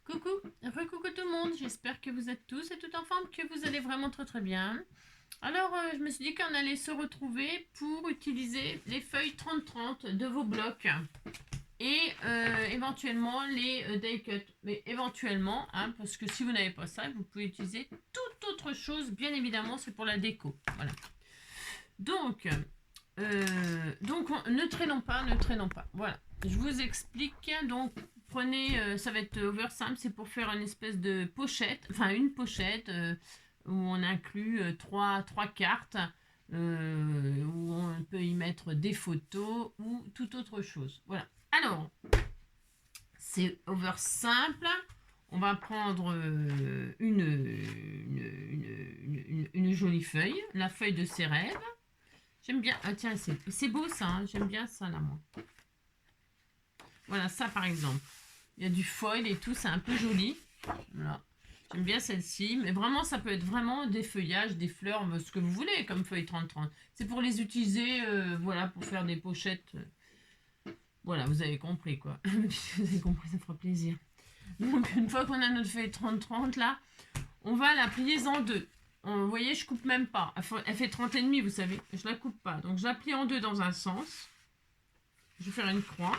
Coucou, coucou tout le monde, j'espère que vous êtes tous et toutes en forme, que vous allez vraiment très bien. Alors, je me suis dit qu'on allait se retrouver pour utiliser les feuilles 30-30 de vos blocs et éventuellement les die cut. Mais éventuellement, hein, parce que si vous n'avez pas ça, vous pouvez utiliser toute autre chose, bien évidemment, c'est pour la déco. Voilà. Donc, ne traînons pas, ne traînons pas. Voilà, je vous explique. Donc, prenez, ça va être over simple, c'est pour faire une espèce de pochette, enfin une pochette où on inclut trois cartes, où on peut y mettre des photos ou toute autre chose. Voilà. Alors, c'est over simple. On va prendre une jolie feuille, la feuille de ses rêves. J'aime bien. Ah, tiens, c'est beau ça. Hein. J'aime bien ça là, moi. Voilà, ça par exemple. Il y a du foil et tout. C'est un peu joli. Voilà. J'aime bien celle-ci. Mais vraiment, ça peut être vraiment des feuillages, des fleurs, ce que vous voulez comme feuille 30-30. C'est pour les utiliser, voilà, pour faire des pochettes. Voilà, vous avez compris quoi. Vous avez compris, ça fera plaisir. Donc, une fois qu'on a notre feuille 30-30 là, on va la plier en deux. Vous voyez, je coupe même pas. Elle fait 30 et demi, vous savez. Je la coupe pas. Donc, je la plie en deux dans un sens. Je vais faire une croix.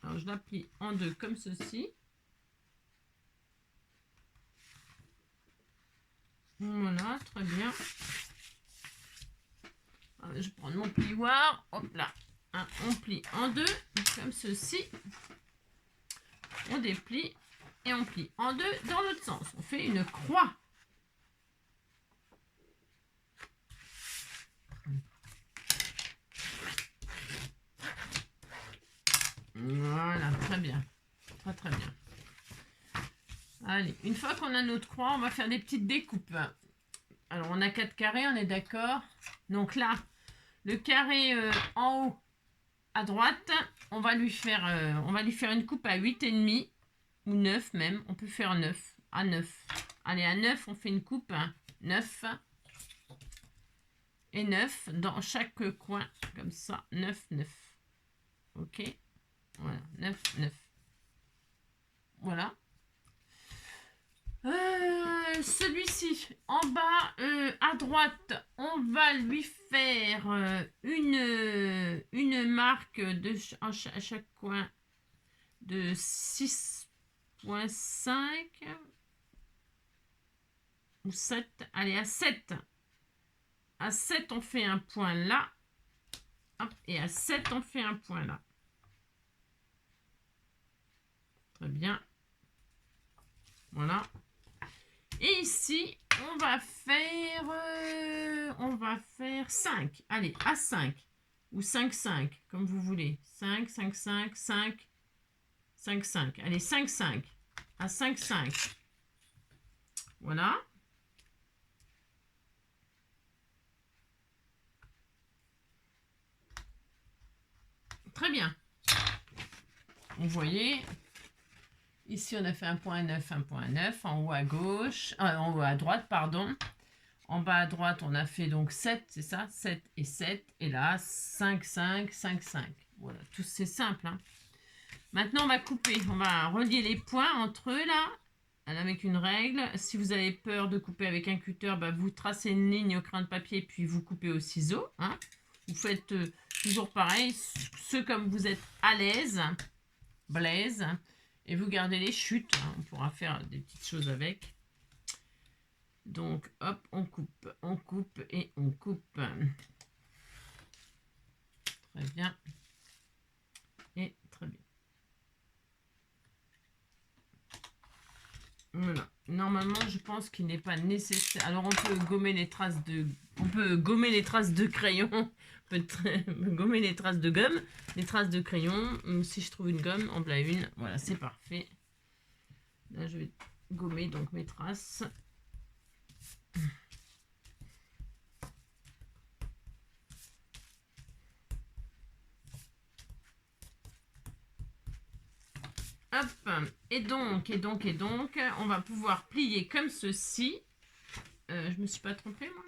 Alors, je la plie en deux comme ceci. Voilà, très bien. Alors, je prends mon plioir. Hop là. Hein, on plie en deux comme ceci. On déplie et on plie en deux dans l'autre sens. On fait une croix. Voilà, très bien. Très très bien. Allez, une fois qu'on a notre croix, on va faire des petites découpes. Alors, on a 4 carrés, on est d'accord. Donc là, le carré en haut à droite, on va lui faire une coupe à 8,5 ou 9 même. On peut faire 9 à 9. Allez, à 9, on fait une coupe 9 et 9 dans chaque coin, comme ça, 9, 9. Ok, voilà, 9, 9. Voilà. Celui-ci, en bas à droite, on va lui faire une marque à chaque coin de 6,5 ou 7. Allez, à 7. À 7, on fait un point là. Hop, et à 7, on fait un point là. Très bien. Voilà. Et ici, on va faire 5. Allez, à 5. Ou 5, 5, comme vous voulez. 5, 5, 5, 5, 5, 5. Allez, 5, 5. À 5, 5. Voilà. Très bien. Vous voyez, ici on a fait un point 9, un point 9, en haut à gauche, en haut à droite, pardon. En bas à droite, on a fait donc 7, c'est ça, 7 et 7. Et là, 5, 5, 5, 5. Voilà, tout c'est simple. Hein. Maintenant, on va couper. On va relier les points entre eux, là, avec une règle. Si vous avez peur de couper avec un cutter, bah, vous tracez une ligne au crayon de papier, puis vous coupez au ciseau. Hein. Vous faites toujours pareil, ceux comme vous êtes à l'aise, blaze, et vous gardez les chutes. Hein. On pourra faire des petites choses avec. Donc, hop, on coupe et on coupe. Très bien. Et très bien. Voilà. Normalement, je pense qu'il n'est pas nécessaire. Alors, on peut gommer les traces de crayon. On peut gommer les traces de gomme, les traces de crayon. Si je trouve une gomme, en voilà une. Voilà, c'est parfait. Là, je vais gommer donc mes traces. Hop, et donc, on va pouvoir plier comme ceci. Je me suis pas trompée, moi.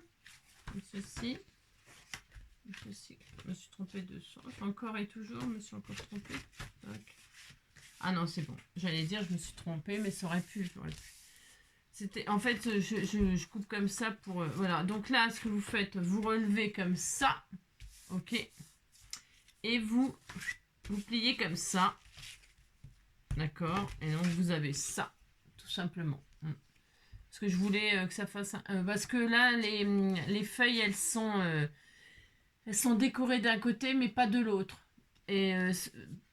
Comme ceci. Je me suis trompée de sens. Encore et toujours, je me suis encore trompée. Donc, Ah non, c'est bon. J'allais dire, je me suis trompée, mais ça aurait pu. C'était, en fait, je coupe comme ça pour... voilà. Donc là, ce que vous faites, vous relevez comme ça. Ok. Et vous pliez comme ça. D'accord. Et donc, vous avez ça, tout simplement. Parce que je voulais que ça fasse... parce que là, les feuilles, elles sont décorées d'un côté, mais pas de l'autre. Et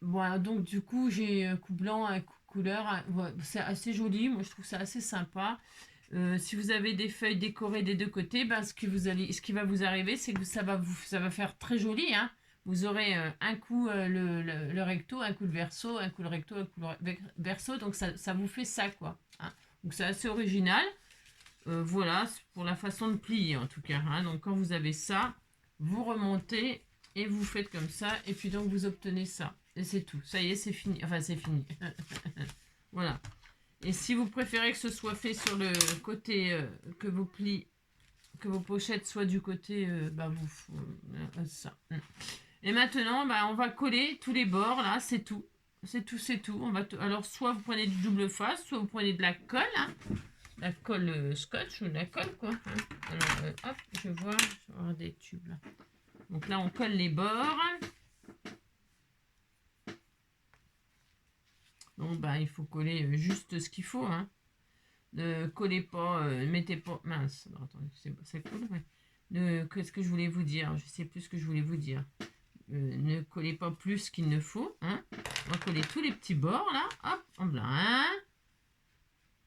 voilà, donc du coup, j'ai un coup blanc, un coup couleur. Ouais, c'est assez joli. Moi, je trouve ça assez sympa. Si vous avez des feuilles décorées des deux côtés, ben, ce qui va vous arriver, c'est que ça va faire très joli. Hein. Vous aurez un coup le recto, un coup le verso, un coup le recto, un coup le verso. Donc ça vous fait ça, quoi. Hein. Donc c'est assez original. Voilà, c'est pour la façon de plier en tout cas. Hein. Donc quand vous avez ça, vous remontez et vous faites comme ça. Et puis donc vous obtenez ça. Et c'est tout. Ça y est, c'est fini. Enfin, c'est fini. Voilà. Et si vous préférez que ce soit fait sur le côté que vos plis, que vos pochettes soient du côté, bah vous ça. Et maintenant, bah, on va coller tous les bords là, c'est tout. C'est tout, c'est tout. Alors, soit vous prenez du double face, soit vous prenez de la colle, hein. La colle scotch ou de la colle quoi. Hein. Alors, hop, je vais voir des tubes là. Donc là, on colle les bords. Donc, bah, il faut coller juste ce qu'il faut, hein. Ne collez pas, mettez pas... Mince, alors, attendez, c'est cool, ouais. Qu'est-ce que je voulais vous dire? Je sais plus ce que je voulais vous dire. Ne collez pas plus qu'il ne faut, hein. On va coller tous les petits bords, là. Hop, en blanc, hein.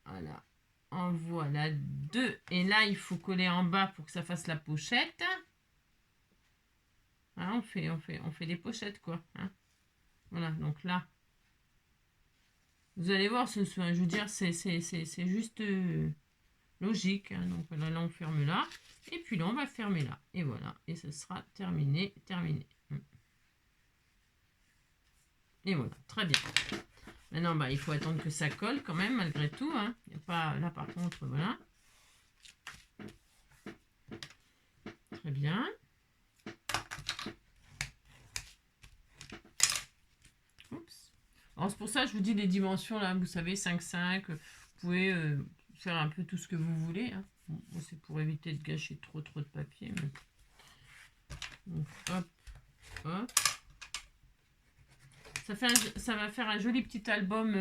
Voilà. En voilà deux. Et là, il faut coller en bas pour que ça fasse la pochette. Hein, on fait des pochettes, quoi. Hein. Voilà, donc là... Vous allez voir, je veux dire, c'est juste logique. Hein. Donc là, on ferme là. Et puis là, on va fermer là. Et voilà. Et ce sera terminé, terminé. Et voilà, très bien. Maintenant, bah, il faut attendre que ça colle quand même, malgré tout. Hein. Il y a pas, là, par contre, voilà. Très bien. Oups. Alors, c'est pour ça que je vous dis les dimensions, là, vous savez, 5,5. Vous pouvez faire un peu tout ce que vous voulez. Hein. Bon, c'est pour éviter de gâcher trop de papier. Mais... Donc, hop, hop. Ça va faire un joli petit album,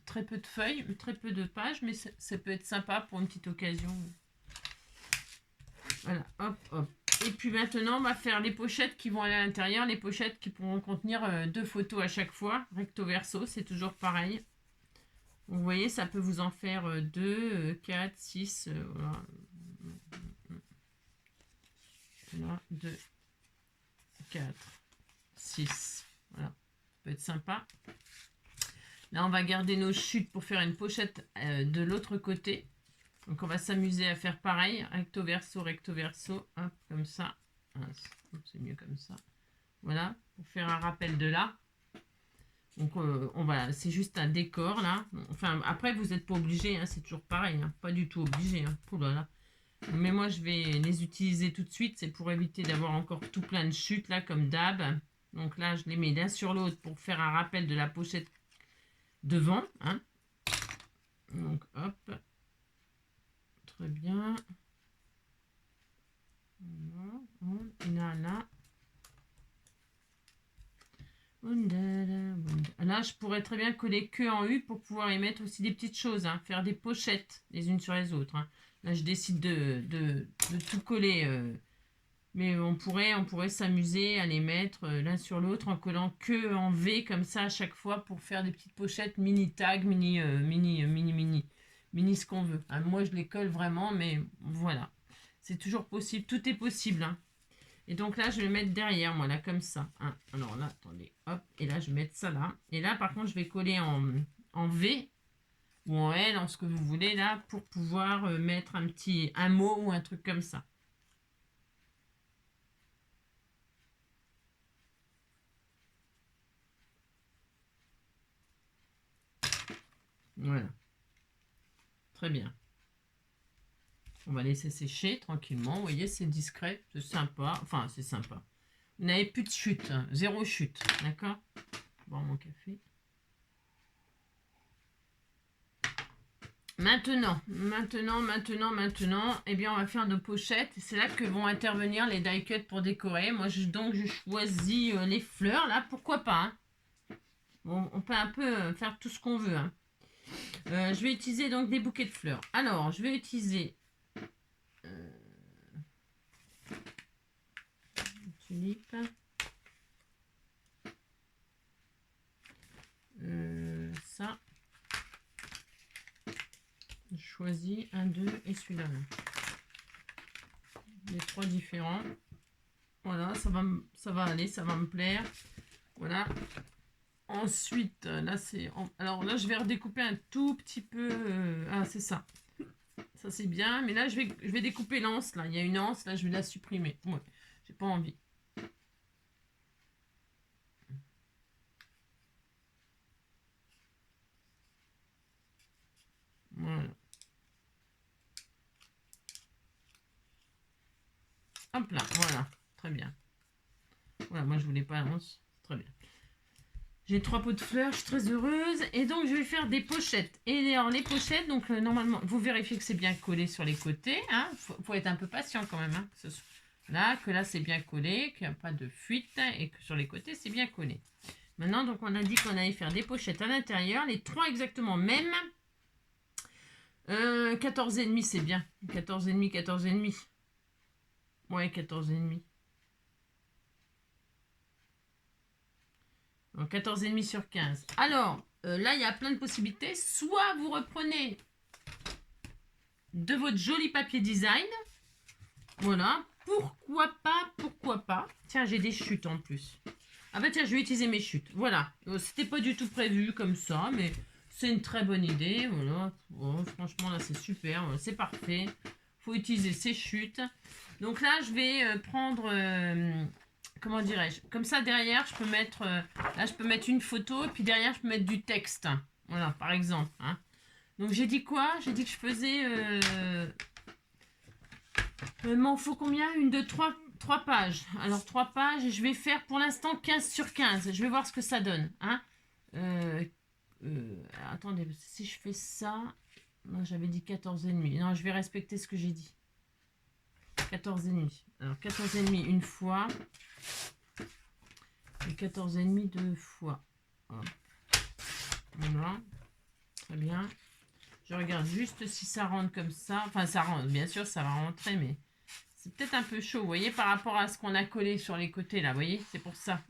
très peu de feuilles, très peu de pages, mais ça peut être sympa pour une petite occasion. Voilà, hop, hop. Et puis maintenant, on va faire les pochettes qui vont aller à l'intérieur, les pochettes qui pourront contenir 2 photos à chaque fois, recto verso, c'est toujours pareil. Vous voyez, ça peut vous en faire 2, 4, 6, voilà. Voilà, 2, 4, 6, voilà. Peut être sympa. Là, on va garder nos chutes pour faire une pochette de l'autre côté. Donc, on va s'amuser à faire pareil. Recto, verso, hop, comme ça. C'est mieux comme ça. Voilà, pour faire un rappel de là. Donc, c'est juste un décor, là. Enfin, après, vous n'êtes pas obligé, hein, c'est toujours pareil. Hein, pas du tout obligé. Hein. Oh là là. Mais moi, je vais les utiliser tout de suite. C'est pour éviter d'avoir encore tout plein de chutes, là, comme d'hab. Donc là, je les mets l'un sur l'autre pour faire un rappel de la pochette devant. Hein. Donc, hop. Très bien. Et là, là. Là, je pourrais très bien coller que en U pour pouvoir y mettre aussi des petites choses. Hein, faire des pochettes les unes sur les autres. Hein. Là, je décide de tout coller. Mais on pourrait s'amuser à les mettre l'un sur l'autre en collant que en V comme ça à chaque fois pour faire des petites pochettes mini tag, mini ce qu'on veut. Hein, moi, je les colle vraiment, mais voilà. C'est toujours possible. Tout est possible. Hein. Et donc là, je vais mettre derrière, moi, là, comme ça. Hein. Alors là, attendez, hop. Et là, je vais mettre ça là. Et là, par contre, je vais coller en V ou en L, en ce que vous voulez, là, pour pouvoir mettre un mot ou un truc comme ça. Voilà. Très bien. On va laisser sécher tranquillement. Vous voyez, c'est discret, c'est sympa. Enfin, c'est sympa. Vous n'avez plus de chute, hein. 0 chute, d'accord? Bon, mon café. Maintenant, eh bien, on va faire nos pochettes. C'est là que vont intervenir les die cuts pour décorer. Moi, donc, je choisis les fleurs, là. Pourquoi pas, hein. Bon, on peut un peu faire tout ce qu'on veut, hein. Je vais utiliser donc des bouquets de fleurs. Alors, je vais utiliser tulipe. Ça. Je choisis un, deux et celui-là. Les trois différents. Voilà, ça va aller, ça va me plaire. Voilà. Ensuite, là c'est... Alors là, je vais redécouper un tout petit peu... Ah, c'est ça. Ça c'est bien. Mais là, je vais découper l'anse. Là, il y a une anse. Là, je vais la supprimer. Ouais, j'ai pas envie. Voilà. Hop là, voilà. Très bien. Voilà, moi je voulais pas l'anse. Très bien. J'ai 3 pots de fleurs, je suis très heureuse. Et donc, je vais faire des pochettes. Et alors, les pochettes, donc, normalement, vous vérifiez que c'est bien collé sur les côtés. Hein. Faut être un peu patient quand même. Hein. Que là, c'est bien collé, qu'il n'y a pas de fuite. Et que sur les côtés, c'est bien collé. Maintenant, donc, on a dit qu'on allait faire des pochettes à l'intérieur. Les 3 exactement même. 14,5, c'est bien. 14,5, 14,5. Ouais, 14,5. Donc 14,5 sur 15. Alors, là, il y a plein de possibilités. Soit vous reprenez de votre joli papier design. Voilà. Pourquoi pas. Tiens, j'ai des chutes en plus. Ah bah tiens, je vais utiliser mes chutes. Voilà. C'était pas du tout prévu comme ça, mais c'est une très bonne idée. Voilà. Oh, franchement, là, c'est super. Voilà, c'est parfait. Faut utiliser ces chutes. Donc là, je vais prendre... comment dirais-je, comme ça derrière je peux mettre là je peux mettre une photo et puis derrière je peux mettre du texte, voilà, par exemple, hein. Donc j'ai dit quoi, j'ai dit que je faisais m'en faut combien, une, deux, trois pages. Alors 3 pages et je vais faire pour l'instant 15 sur 15, je vais voir ce que ça donne, hein. Attendez, si je fais ça, non, j'avais dit 14,5, non, je vais respecter ce que j'ai dit. 14,5, alors 14,5 une fois et 14,5 deux fois. Hop. Voilà, très bien. Je regarde juste si ça rentre comme ça. Enfin, ça rentre, bien sûr, ça va rentrer, mais c'est peut-être un peu chaud, vous voyez, par rapport à ce qu'on a collé sur les côtés, là, vous voyez, c'est pour ça.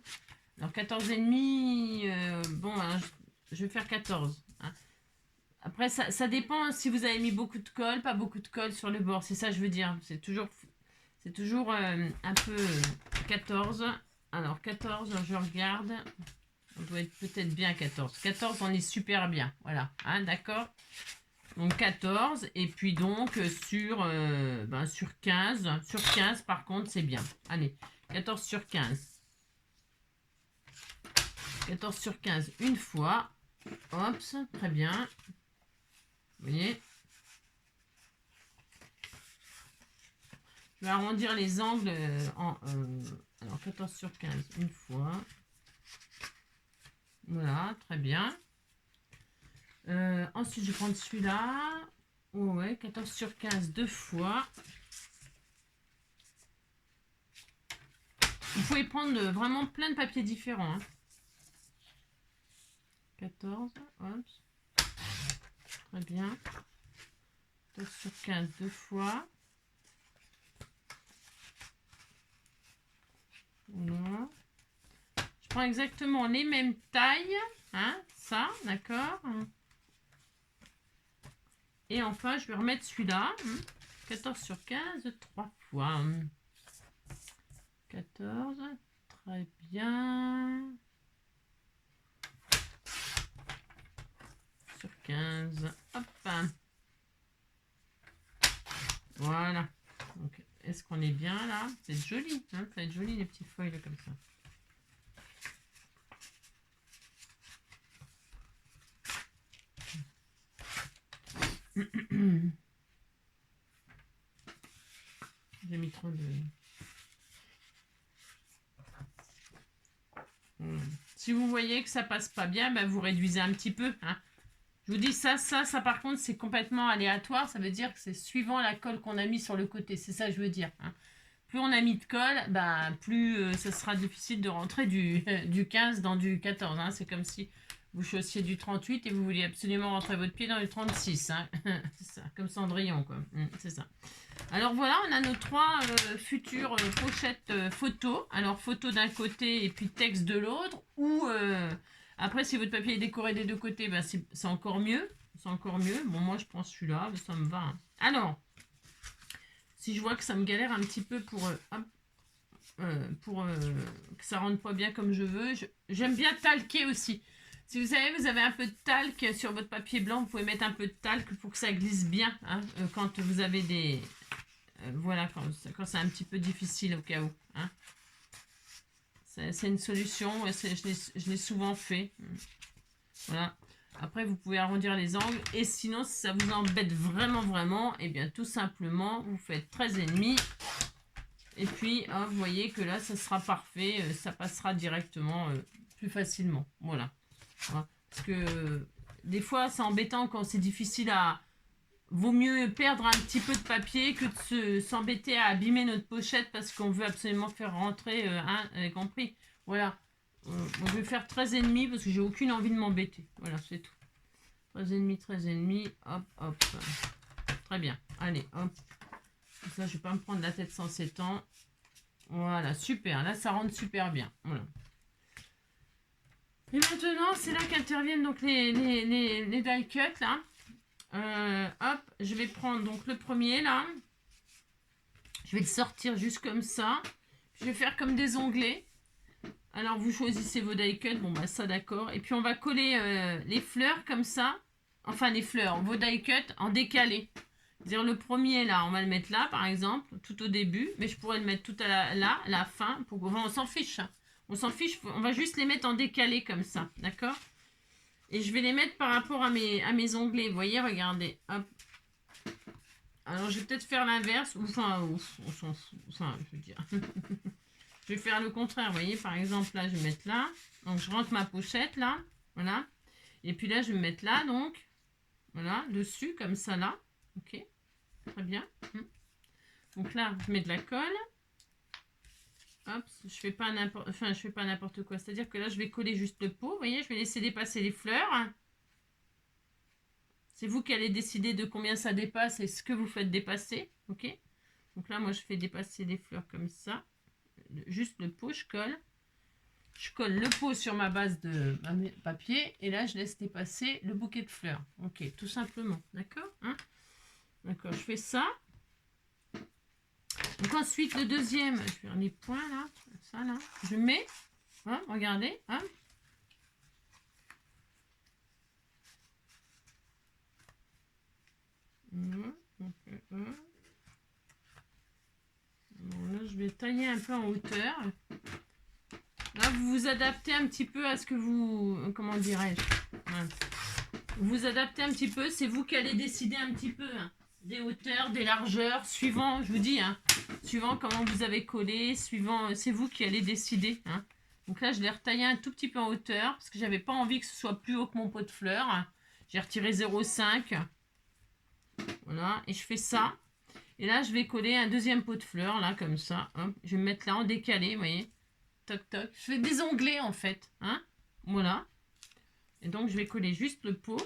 Alors, 14,5, bon, hein, je vais faire 14. Hein. Après, ça dépend si vous avez mis beaucoup de colle, pas beaucoup de colle sur le bord, c'est ça que je veux dire. C'est toujours un peu 14. Alors, 14, je regarde. On doit être peut-être bien 14. 14, on est super bien. Voilà, hein, d'accord. Donc 14. Et puis donc sur 15. Sur 15, par contre, c'est bien. Allez, 14 sur 15. 14 sur 15 une fois. Hop, très bien. Vous voyez. Je vais arrondir les angles alors 14 sur 15 une fois. Voilà, très bien. Ensuite, je vais prendre celui-là. Oh ouais, 14 sur 15 deux fois. Vous pouvez prendre vraiment plein de papiers différents. Hein. 14, hop. Très bien. 14 sur 15 deux fois. Voilà. Je prends exactement les mêmes tailles. Hein, ça, d'accord. Et enfin, je vais remettre celui-là. 14 sur 15, 3 fois. 14, très bien. Sur 15, hop. Voilà. Donc, est-ce qu'on est bien là? C'est joli, hein, ça va être joli les petites feuilles là, comme ça. J'ai mis trop de... Si vous voyez que ça passe pas bien, ben vous réduisez un petit peu. Hein. Je vous dis ça par contre, c'est complètement aléatoire. Ça veut dire que c'est suivant la colle qu'on a mis sur le côté. C'est ça que je veux dire. Hein. Plus on a mis de colle, bah, plus ça sera difficile de rentrer du 15 dans du 14. Hein. C'est comme si vous chaussiez du 38 et vous vouliez absolument rentrer votre pied dans du 36. Hein. C'est ça, comme Cendrillon, quoi. C'est ça. Alors voilà, on a nos 3 futures pochettes photos. Alors photo d'un côté et puis texte de l'autre. Ou après, si votre papier est décoré des 2 côtés, bah, c'est encore mieux. C'est encore mieux. Bon, moi je pense celui-là, ça me va. Hein. Alors, si je vois que ça me galère un petit peu pour que ça rentre pas bien comme je veux, j'aime bien talquer aussi. Si vous savez, vous avez un peu de talc sur votre papier blanc, vous pouvez mettre un peu de talc pour que ça glisse bien. Hein, quand vous avez des... voilà, quand c'est un petit peu difficile au cas où. Hein. C'est une solution, je l'ai souvent fait. Voilà. Après, vous pouvez arrondir les angles. Et sinon, si ça vous embête vraiment, eh bien, tout simplement, vous faites 13,5. Et puis, hein, vous voyez que là, ça sera parfait. Ça passera directement plus facilement. Voilà. Parce que des fois, c'est embêtant quand c'est difficile à... Vaut mieux perdre un petit peu de papier que de s'embêter à abîmer notre pochette parce qu'on veut absolument faire rentrer un compris. Voilà. Je vais faire 13,5 parce que j'ai aucune envie de m'embêter. Voilà, c'est tout. 13,5, hop, hop. Très bien. Allez, hop. Comme ça, je vais pas me prendre la tête sans 7 ans. Voilà, super. Là, ça rentre super bien. Voilà. Et maintenant, c'est là qu'interviennent donc les die cuts, là. Hop, je vais prendre donc le premier, là. Je vais le sortir juste comme ça. Je vais faire comme des onglets. Alors, vous choisissez vos die cuts. Bon, bah, ça, d'accord. Et puis, on va coller les fleurs comme ça. Enfin, les fleurs, vos die cuts en décalé. C'est-à-dire, le premier, là, on va le mettre là, par exemple, tout au début. Mais je pourrais le mettre tout à la fin. Enfin, on s'en fiche. On s'en fiche. On va juste les mettre en décalé comme ça. D'accord ? Et je vais les mettre par rapport à mes onglets. Vous voyez, regardez. Hop. Alors, je vais peut-être faire l'inverse. Enfin, on s'en fout. Enfin, je veux dire... Je vais faire le contraire, vous voyez, par exemple, là, je vais mettre là. Donc, je rentre ma pochette, là. Voilà. Et puis là, je vais me mettre là, donc. Voilà, dessus, comme ça, là. Ok. Très bien. Donc là, je mets de la colle. Hop, je fais pas n'importe quoi. C'est-à-dire que là, je vais coller juste le pot. Vous voyez, je vais laisser dépasser les fleurs. C'est vous qui allez décider de combien ça dépasse et ce que vous faites dépasser. Ok. Donc là, moi, je fais dépasser les fleurs comme ça. Juste le pot, je colle. Je colle le pot sur ma base de papier et là, je laisse dépasser le bouquet de fleurs. Ok, tout simplement. D'accord, hein? D'accord, je fais ça. Donc ensuite, le deuxième, je vais faire les points là. Ça là. Je mets. Hein, regardez. Hein. Bon, là, je vais tailler un peu en hauteur. Là, vous vous adaptez un petit peu à ce que vous... Comment dirais-je? Vous vous adaptez un petit peu. C'est vous qui allez décider un petit peu hein, des hauteurs, des largeurs, suivant, je vous dis, hein, suivant comment vous avez collé, suivant... C'est vous qui allez décider. Hein. Donc là, je l'ai retaillé un tout petit peu en hauteur parce que j'avais pas envie que ce soit plus haut que mon pot de fleurs. J'ai retiré 0,5. Voilà, et je fais ça. Et là, je vais coller un deuxième pot de fleurs, là, comme ça. Hop. Je vais me mettre là en décalé, vous voyez. Toc, toc. Je fais des onglets, en fait. Hein, voilà. Et donc, je vais coller juste le pot.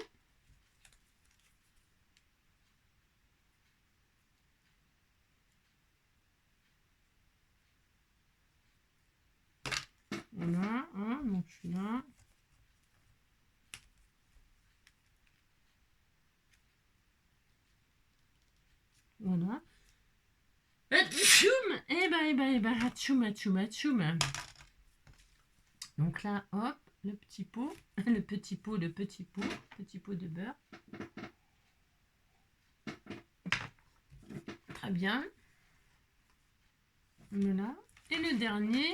Voilà. Hein, donc, je suis là. Voilà. Hatchoum. Donc là, hop, le petit pot, petit pot de beurre. Très bien. Voilà. Et le dernier.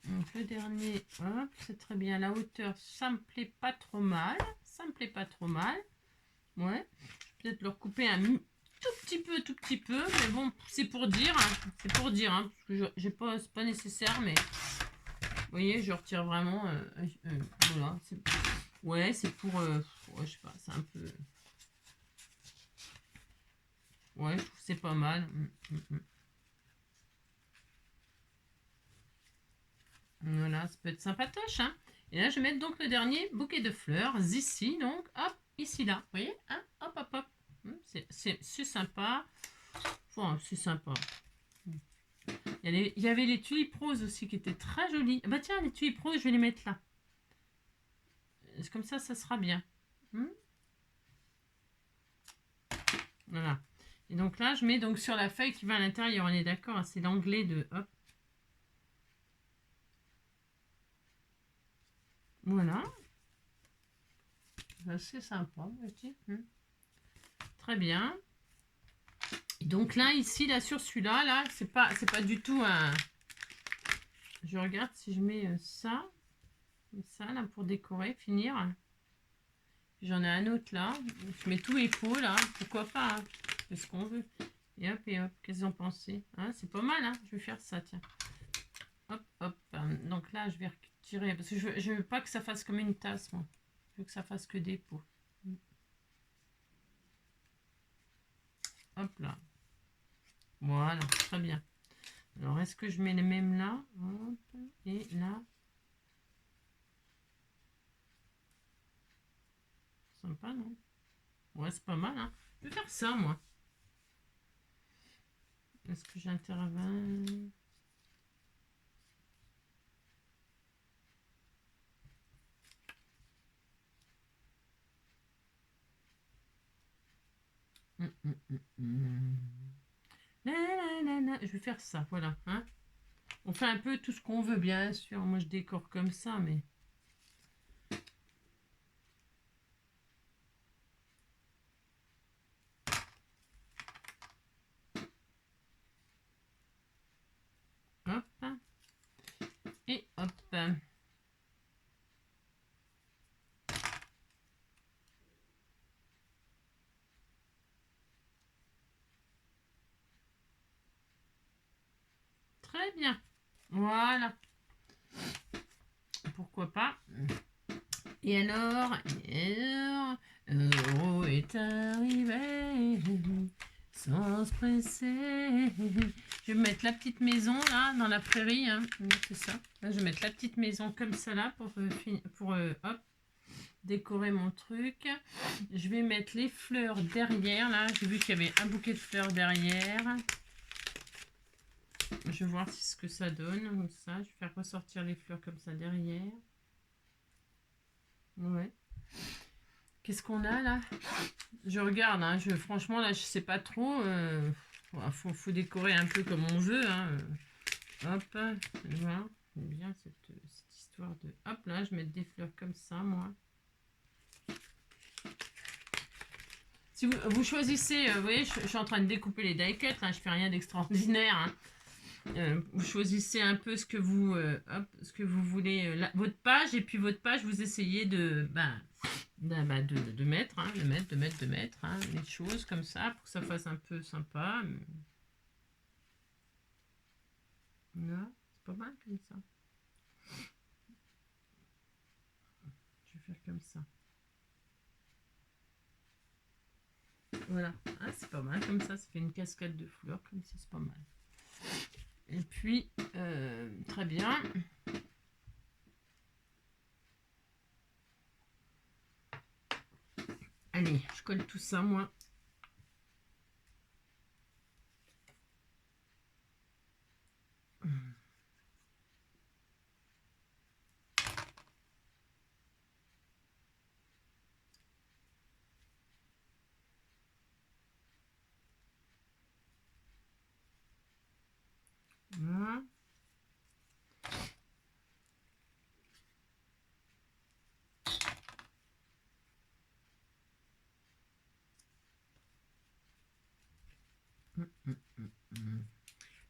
Donc le dernier, hop, c'est très bien. La hauteur, ça me plaît pas trop mal. Ouais. Peut-être leur couper un tout petit peu, mais bon, c'est pour dire, hein, parce que c'est pas nécessaire, mais Vous voyez, je retire vraiment. Voilà. Ouais, c'est pour. Ouais, je sais pas, c'est un peu. Ouais, je trouve que c'est pas mal. Voilà, ça peut être sympatoche, hein. Et là, je vais mettre donc le dernier bouquet de fleurs, ici, donc, hop, ici, là. Vous voyez, hein, hop, hop, hop. C'est sympa. Enfin, c'est sympa. Il y avait les tulipes roses aussi qui étaient très jolies. Bah tiens, les tulipes roses, je vais les mettre là. Comme ça sera bien. Voilà. Et donc là, je mets donc sur la feuille qui va à l'intérieur. On est d'accord, c'est l'anglais de hop. Voilà. C'est sympa, Très bien. Et donc là, ici, là, sur celui-là, là, c'est pas du tout un... Je regarde si je mets ça, là, pour décorer, finir. J'en ai un autre là. Je mets tous les pots là. Pourquoi pas, hein. C'est ce qu'on veut. Et hop, qu'est-ce qu'ils ont pensé, hein, c'est pas mal, hein. Je vais faire ça, tiens. Hop, hop. Donc là, je vais retirer, parce que je veux pas que ça fasse comme une tasse, moi. Je veux que ça fasse que des pots. Hop là. Voilà, très bien. Alors, est-ce que je mets les mêmes là? Hop, et là. Sympa, non? Ouais, c'est pas mal, hein. Je vais faire ça, moi. Est-ce que j'interviens? Je vais faire ça, voilà, hein. On fait un peu tout ce qu'on veut, bien sûr. Moi, je décore comme ça, mais... Hop. Et hop. Très bien. Voilà. Pourquoi pas. Et alors, l'euro est arrivé sans se presser. Je vais mettre la petite maison là dans la prairie, hein. C'est ça. Là, je vais mettre la petite maison comme ça là pour hop, décorer mon truc. Je vais mettre les fleurs derrière là. J'ai vu qu'il y avait un bouquet de fleurs derrière. Je vais voir ce que ça donne comme ça. Je vais faire ressortir les fleurs comme ça derrière. Ouais. Qu'est-ce qu'on a là? Je regarde, hein, franchement là je sais pas trop. Faut décorer un peu comme on veut, hein. Hop, voilà. J'aime bien cette histoire de... Hop là, je mets des fleurs comme ça, moi. Si vous choisissez, vous voyez, je suis en train de découper les die cuts, là, je fais rien d'extraordinaire, hein. Vous choisissez un peu ce que vous, ce que vous voulez, votre page, et puis votre page, vous essayez de mettre, hein, de mettre hein, les choses comme ça pour que ça fasse un peu sympa. Là, c'est pas mal comme ça. Je vais faire comme ça. Voilà, ah, c'est pas mal comme ça fait une cascade de fleurs comme ça, c'est pas mal. Et puis, très bien. Allez, je colle tout ça, moi. Voilà.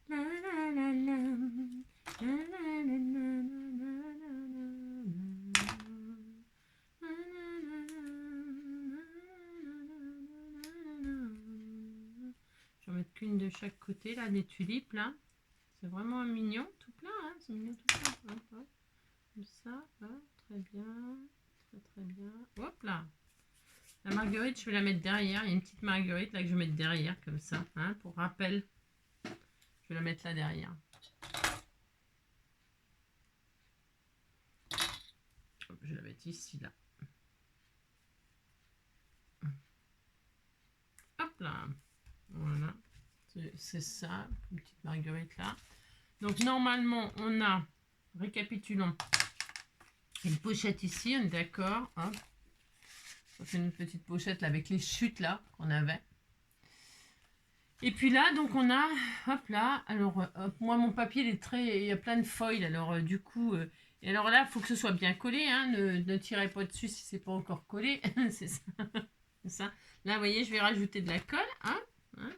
La, la, la, la. La, la, la, je vais mettre qu'une de chaque côté là, des tulipes là. C'est vraiment mignon, tout plein, hein, c'est mignon tout plein. comme ça, là, très bien, très bien. Hop là. La marguerite, je vais la mettre derrière. Il y a une petite marguerite là que je vais mettre derrière, comme ça, hein, pour rappel. Je vais la mettre là derrière. Hop, je vais la mettre ici, là. Hop là. Voilà. C'est ça, une petite marguerite là. Donc normalement, on a, récapitulons, une pochette ici, on est d'accord. Hop. Ça fait une petite pochette là, avec les chutes là qu'on avait. Et puis là, donc on a, hop là, alors hop, moi mon papier il est très, il y a plein de foils, alors du coup, et alors là, il faut que ce soit bien collé, hein, ne tirez pas dessus si c'est pas encore collé, c'est ça, c'est ça. Là, vous voyez, je vais rajouter de la colle, hein,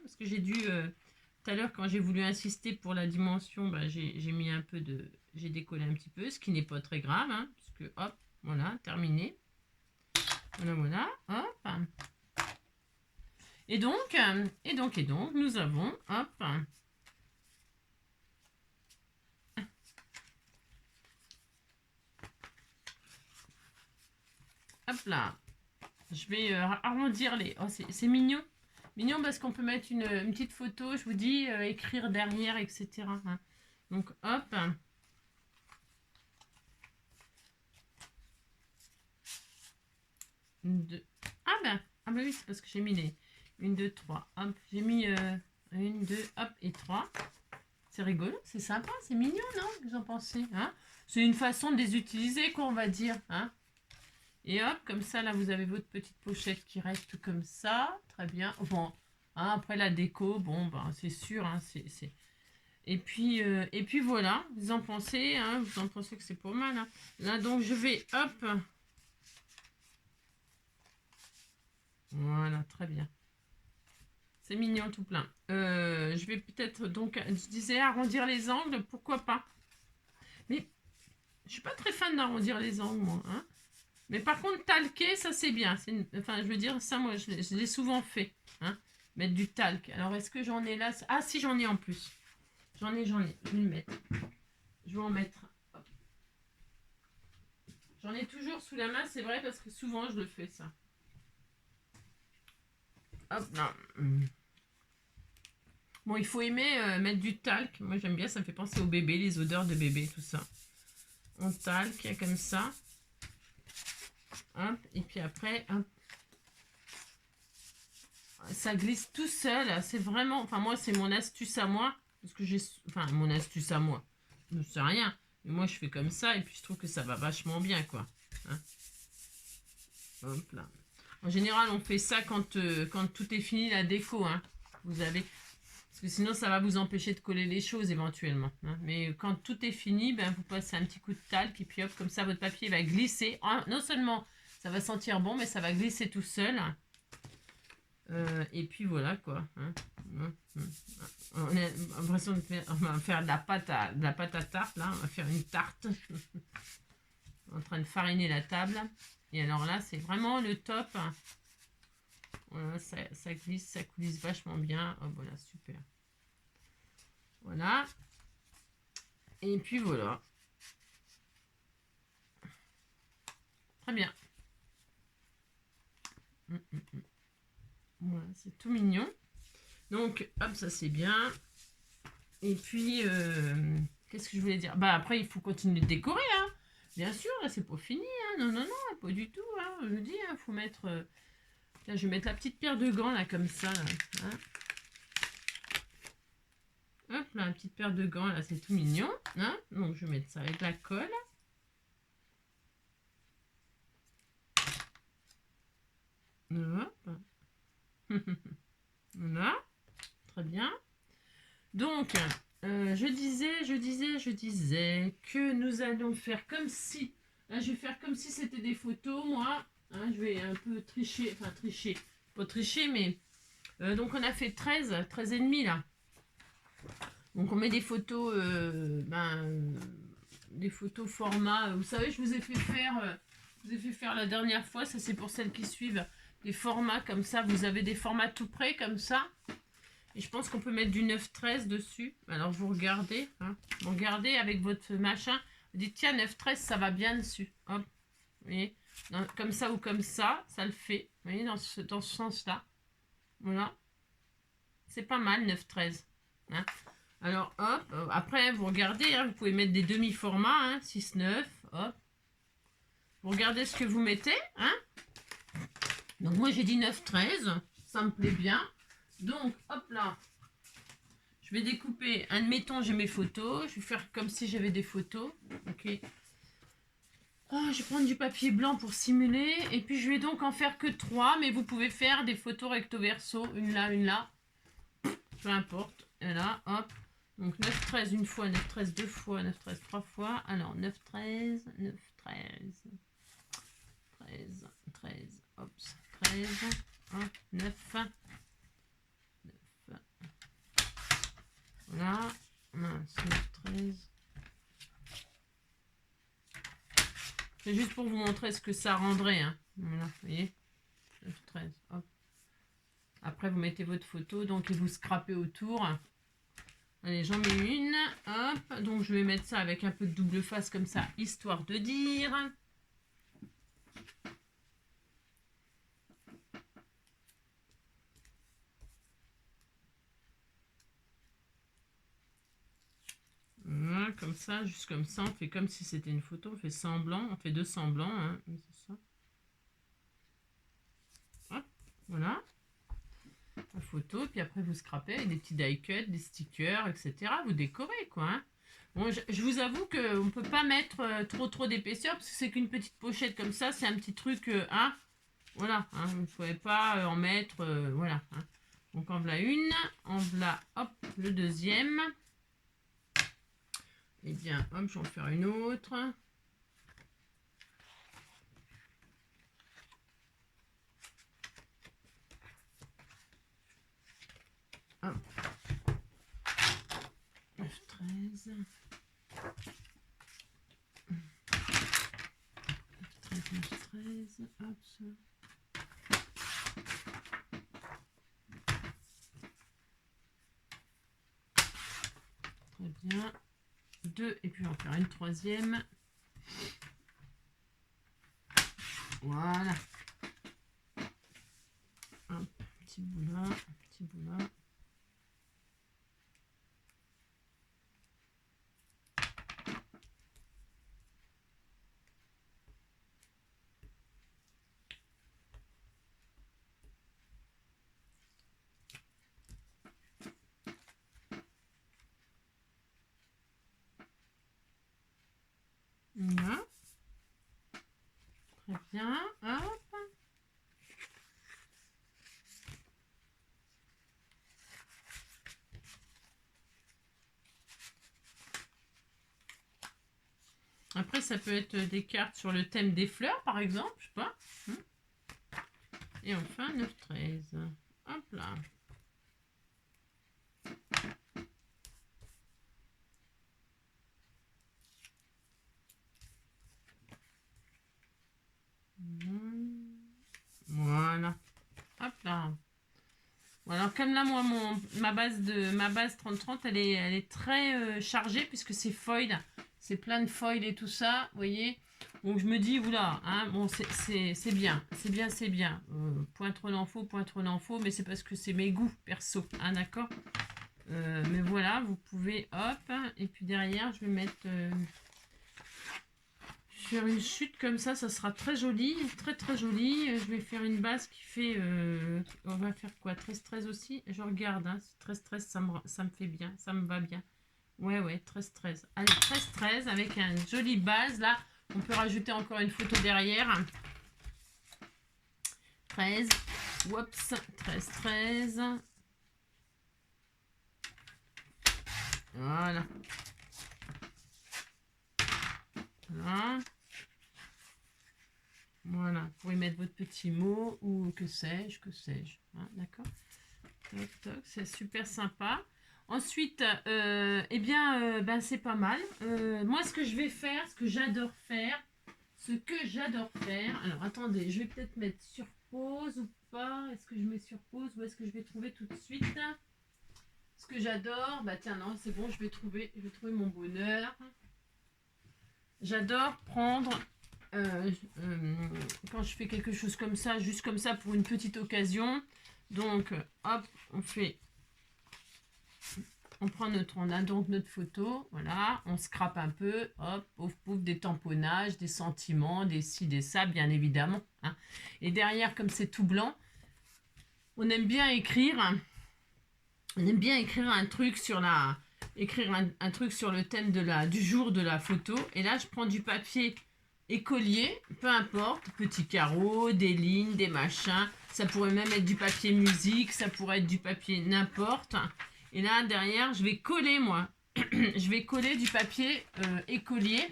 parce que j'ai dû, tout à l'heure quand j'ai voulu insister pour la dimension, bah, j'ai mis un peu de, j'ai décollé un petit peu, ce qui n'est pas très grave, hein, parce que hop, voilà, terminé. Voilà, voilà, hop. Et donc, nous avons, hop, hop là, je vais arrondir les, oh c'est mignon, mignon parce qu'on peut mettre une petite photo, je vous dis, écrire derrière, etc. Hein. Donc hop, une, deux, ah ben oui, c'est parce que j'ai mis les, 1, 2, 3, hop, j'ai mis 1, 2, hop, et 3. C'est rigolo, c'est sympa, c'est mignon, non? Vous en pensez, hein? C'est une façon de les utiliser, quoi, on va dire, hein? Et hop, comme ça, là, vous avez votre petite pochette qui reste comme ça. Très bien. Bon, hein, après la déco, bon, ben, c'est sûr, hein, c'est... Et puis voilà, vous en pensez, hein, vous en pensez que c'est pas mal, hein. Là, donc, je vais, hop. Voilà, très bien. C'est mignon tout plein. Je vais peut-être, donc, je disais arrondir les angles, pourquoi pas. Mais je suis pas très fan d'arrondir les angles, moi, hein. Mais par contre, talquer, ça c'est bien. Enfin, je veux dire, ça, moi, je l'ai souvent fait. Hein, mettre du talc. Alors, est-ce que j'en ai là? Ah, si, j'en ai en plus. J'en ai. Je vais le mettre. Je vais en mettre. J'en ai toujours sous la main, c'est vrai, parce que souvent, je le fais, ça. Hop, là. Bon, il faut aimer mettre du talc. Moi, j'aime bien, ça me fait penser au bébé, les odeurs de bébé, tout ça. On talc, comme ça. Hop, et puis après, hop. Ça glisse tout seul, c'est vraiment, enfin moi c'est mon astuce à moi, parce que j'ai, enfin mon astuce à moi, je sais rien, mais moi je fais comme ça et puis je trouve que ça va vachement bien quoi. Hein, hop là. En général on fait ça quand tout est fini la déco, hein. Vous avez, parce que sinon ça va vous empêcher de coller les choses éventuellement. Hein. Mais quand tout est fini, ben vous passez un petit coup de talc et puis hop, comme ça votre papier va glisser. Non seulement ça va sentir bon, mais ça va glisser tout seul. Et puis voilà quoi. Hein. On a l'impression de faire, on va faire de la pâte à tarte là. On va faire une tarte. En train de fariner la table. Et alors là, c'est vraiment le top. Voilà, ça glisse, ça coulisse vachement bien. Oh, voilà, super. Voilà. Et puis voilà. Très bien. Voilà, c'est tout mignon. Donc, hop, ça c'est bien. Et puis, qu'est-ce que je voulais dire? Bah après, il faut continuer de décorer, hein. Bien sûr, là, c'est pas fini, hein. Non, non, non, pas du tout, hein. Je vous dis, il faut mettre... Là, je vais mettre la petite paire de gants, là, comme ça, là. Hein. Hop, là, la petite paire de gants, là, c'est tout mignon. Hein. Donc, je vais mettre ça avec la colle. Hop. Voilà. Très bien. Donc, je disais que nous allons faire comme si... Là, je vais faire comme si c'était des photos, moi. Hein, je vais un peu tricher. Enfin, tricher. Pas tricher, mais... donc, on a fait 13 et demi, là. Donc, on met des photos... des photos format... vous savez, je vous ai fait faire la dernière fois. Ça, c'est pour celles qui suivent. Des formats comme ça. Vous avez des formats tout près, comme ça. Et je pense qu'on peut mettre du 9-13 dessus. Alors, vous regardez. Hein. Vous regardez avec votre machin. Dites, tiens, 9, 13, ça va bien dessus. Hop, vous voyez, comme ça ou comme ça le fait. Vous voyez, dans ce sens-là. Voilà. C'est pas mal, 9, 13. Hein. Alors, hop, après, vous regardez, hein, vous pouvez mettre des demi-formats, hein, 6, 9, hop. Vous regardez ce que vous mettez, hein. Donc, moi, j'ai dit 9, 13. Ça me plaît bien. Donc, hop là. Je vais découper, admettons, j'ai mes photos. Je vais faire comme si j'avais des photos. Ok. Oh, je vais prendre du papier blanc pour simuler. Et puis, je vais donc en faire que 3. Mais vous pouvez faire des photos recto verso. Une là, une là. Peu importe. Et là, hop. Donc 9, 13 une fois, 9, 13 deux fois, 9, 13 trois fois. Alors 9, 13, 9, 13. 13, 13, hop, 13, 1, 9, 9. Voilà. Mince, 9, 13. C'est juste pour vous montrer ce que ça rendrait. Hein. Voilà, vous voyez. 9, 13, hop. Après, vous mettez votre photo, donc et vous scrapez autour. Allez, j'en mets une. Hop. Donc, je vais mettre ça avec un peu de double face comme ça, histoire de dire. Voilà, comme ça, juste comme ça. On fait comme si c'était une photo. On fait semblant. On fait deux semblants. Hein. C'est ça. Hop. Voilà. La photo. Puis après, vous scrapez avec des petits die cuts, des stickers, etc. Vous décorez, quoi. Hein. Bon, je vous avoue qu'on ne peut pas mettre trop d'épaisseur parce que c'est qu'une petite pochette comme ça. C'est un petit truc, hein. Voilà. Hein, vous ne pouvez pas en mettre, voilà. Hein. Donc, en voilà une. En voilà, hop, le deuxième. Et bien, hop, je vais en faire une autre. Hop. 9, 13. 9, 13, hop, ça. Très bien. 2, et puis on va faire une troisième. Voilà. Un petit bout là, un petit bout là. Voilà. Très bien. Hop. Après, ça peut être des cartes sur le thème des fleurs, par exemple, je sais pas. Et enfin, 9, 13. Hop là. Voilà. Hop là. Bon, alors comme là, moi, ma base 30-30, elle est très chargée puisque c'est foil. C'est plein de foil et tout ça, vous voyez. Donc je me dis, oula, hein, bon, c'est bien, c'est bien, c'est bien. Point trop d'infos, mais c'est parce que c'est mes goûts perso, hein, d'accord. Mais voilà, vous pouvez, hop, et puis derrière, je vais mettre... faire une chute comme ça sera très joli, très très joli. Je vais faire une base qui fait, on va faire quoi, 13-13 aussi. Je regarde, hein, 13-13, ça me fait bien, ça me va bien. Ouais, 13-13. Allez, 13-13 avec une jolie base là. On peut rajouter encore une photo derrière. 13, oups, 13-13. Voilà. Voilà. Voilà, vous pouvez mettre votre petit mot ou que sais-je, hein, d'accord. Toc, toc, c'est super sympa. Ensuite, eh bien, ben, c'est pas mal. Moi, ce que je vais faire, ce que j'adore faire, alors attendez, je vais peut-être mettre sur pause ou pas. Est-ce que je mets sur pause ou est-ce que je vais trouver tout de suite ce que j'adore? Bah tiens, non, c'est bon, je vais trouver mon bonheur. j'adore prendre, quand je fais quelque chose comme ça, juste comme ça pour une petite occasion. Donc, hop, on a donc notre photo, voilà, on scrape un peu, hop, pouf, pouf, des tamponnages, des sentiments, des ci, des ça, bien évidemment. Hein. Et derrière, comme c'est tout blanc, on aime bien écrire un truc sur un truc sur le thème du jour de la photo. Et là, je prends du papier écolier, peu importe, petits carreaux, des lignes, des machins. Ça pourrait même être du papier musique, ça pourrait être du papier n'importe. Et là, derrière, je vais coller, moi. Je vais coller du papier écolier.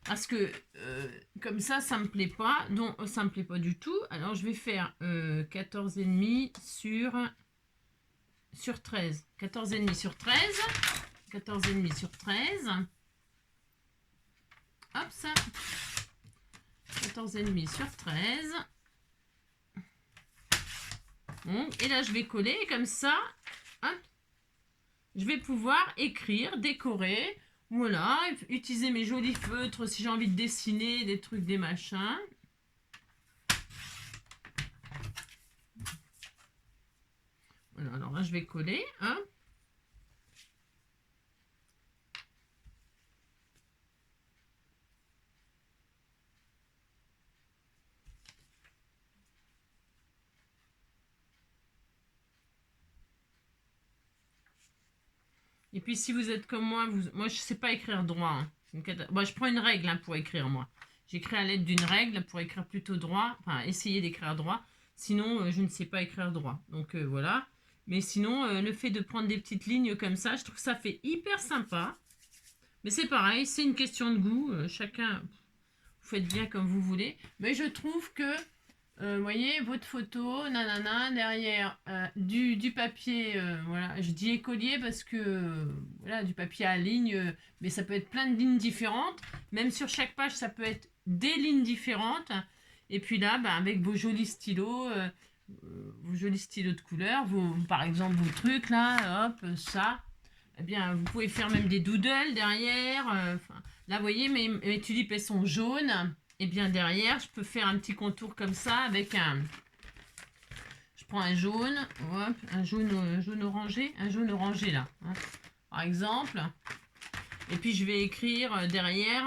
Parce que comme ça me plaît pas. Donc, ça me plaît pas du tout. Alors, je vais faire 14,5 sur 13. 14,5 sur 13. 14,5 sur 13. Hop, ça. 14,5 sur 13. Bon, et là, je vais coller comme ça. Hop. Je vais pouvoir écrire, décorer. Voilà, utiliser mes jolis feutres si j'ai envie de dessiner des trucs, des machins. Voilà, alors là, je vais coller. Hein. Et puis, si vous êtes comme moi, moi, je ne sais pas écrire droit. Hein. Bon, je prends une règle hein, pour écrire, moi. J'écris à l'aide d'une règle pour écrire plutôt droit. Enfin, essayer d'écrire droit. Sinon, je ne sais pas écrire droit. Donc, voilà. Mais sinon, le fait de prendre des petites lignes comme ça, je trouve que ça fait hyper sympa. Mais c'est pareil, c'est une question de goût. Chacun, vous faites bien comme vous voulez. Mais je trouve que vous voyez, votre photo, nanana, derrière du papier, voilà, je dis écolier parce que, voilà, du papier à ligne, mais ça peut être plein de lignes différentes. Même sur chaque page, ça peut être des lignes différentes. Et puis là, ben, avec vos jolis stylos de couleur, par exemple, vos trucs là, hop, ça. Eh bien, vous pouvez faire même des doodles derrière. Là, vous voyez, mes tulipes, elles sont jaunes. Et bien derrière, je peux faire un petit contour comme ça avec je prends un jaune, hop, un jaune orangé là, hein, par exemple. Et puis je vais écrire derrière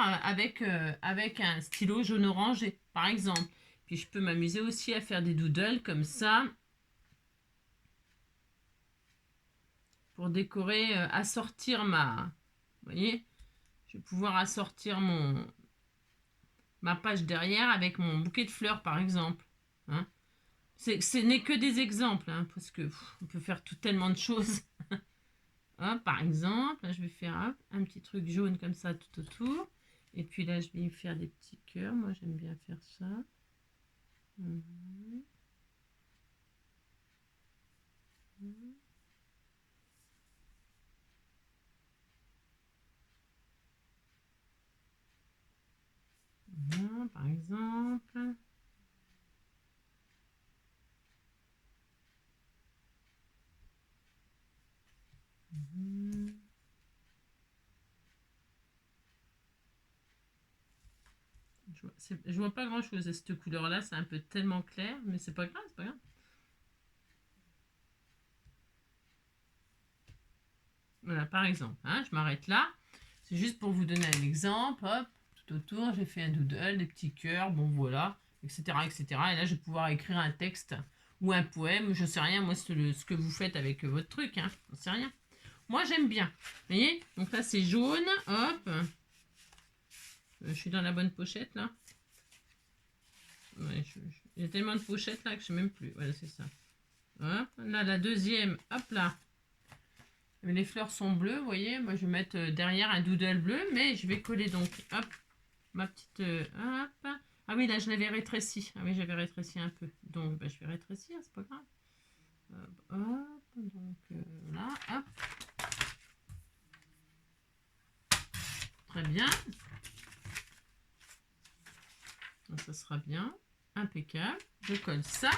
avec un stylo jaune orangé, par exemple. Puis je peux m'amuser aussi à faire des doodles comme ça pour décorer, assortir ma, vous voyez, je vais pouvoir assortir ma page derrière avec mon bouquet de fleurs, par exemple. Hein. Ce n'est que des exemples, hein, parce que on peut faire tellement de choses. Hop, par exemple, là, je vais faire hop, un petit truc jaune comme ça tout autour. Et puis là, je vais faire des petits cœurs. Moi, j'aime bien faire ça. Mhm. Voilà, par exemple. Mhm. Je vois pas grand chose. Cette couleur-là, c'est un peu tellement clair, mais c'est pas grave, c'est pas grave. Voilà, par exemple, hein, je m'arrête là. C'est juste pour vous donner un exemple. Hop, tout autour, j'ai fait un doodle, des petits cœurs, bon voilà, etc., etc. Et là, je vais pouvoir écrire un texte ou un poème, je sais rien, moi, ce que vous faites avec votre truc, hein, je sais rien. Moi, j'aime bien. Vous voyez, donc là, c'est jaune, hop. Je suis dans la bonne pochette, là. Ouais, il y a tellement de pochettes, là, que je sais même plus. Voilà, c'est ça. Hop, là, la deuxième, hop là. Les fleurs sont bleues, vous voyez. Moi, je vais mettre derrière un doodle bleu, mais je vais coller donc, hop, ma petite... hop. Ah oui, là, je l'avais rétréci. Ah oui, j'avais rétréci un peu. Donc, je vais rétrécir, c'est pas grave. Hop, donc là, hop. Très bien. Ça sera bien. Impeccable. Je colle ça.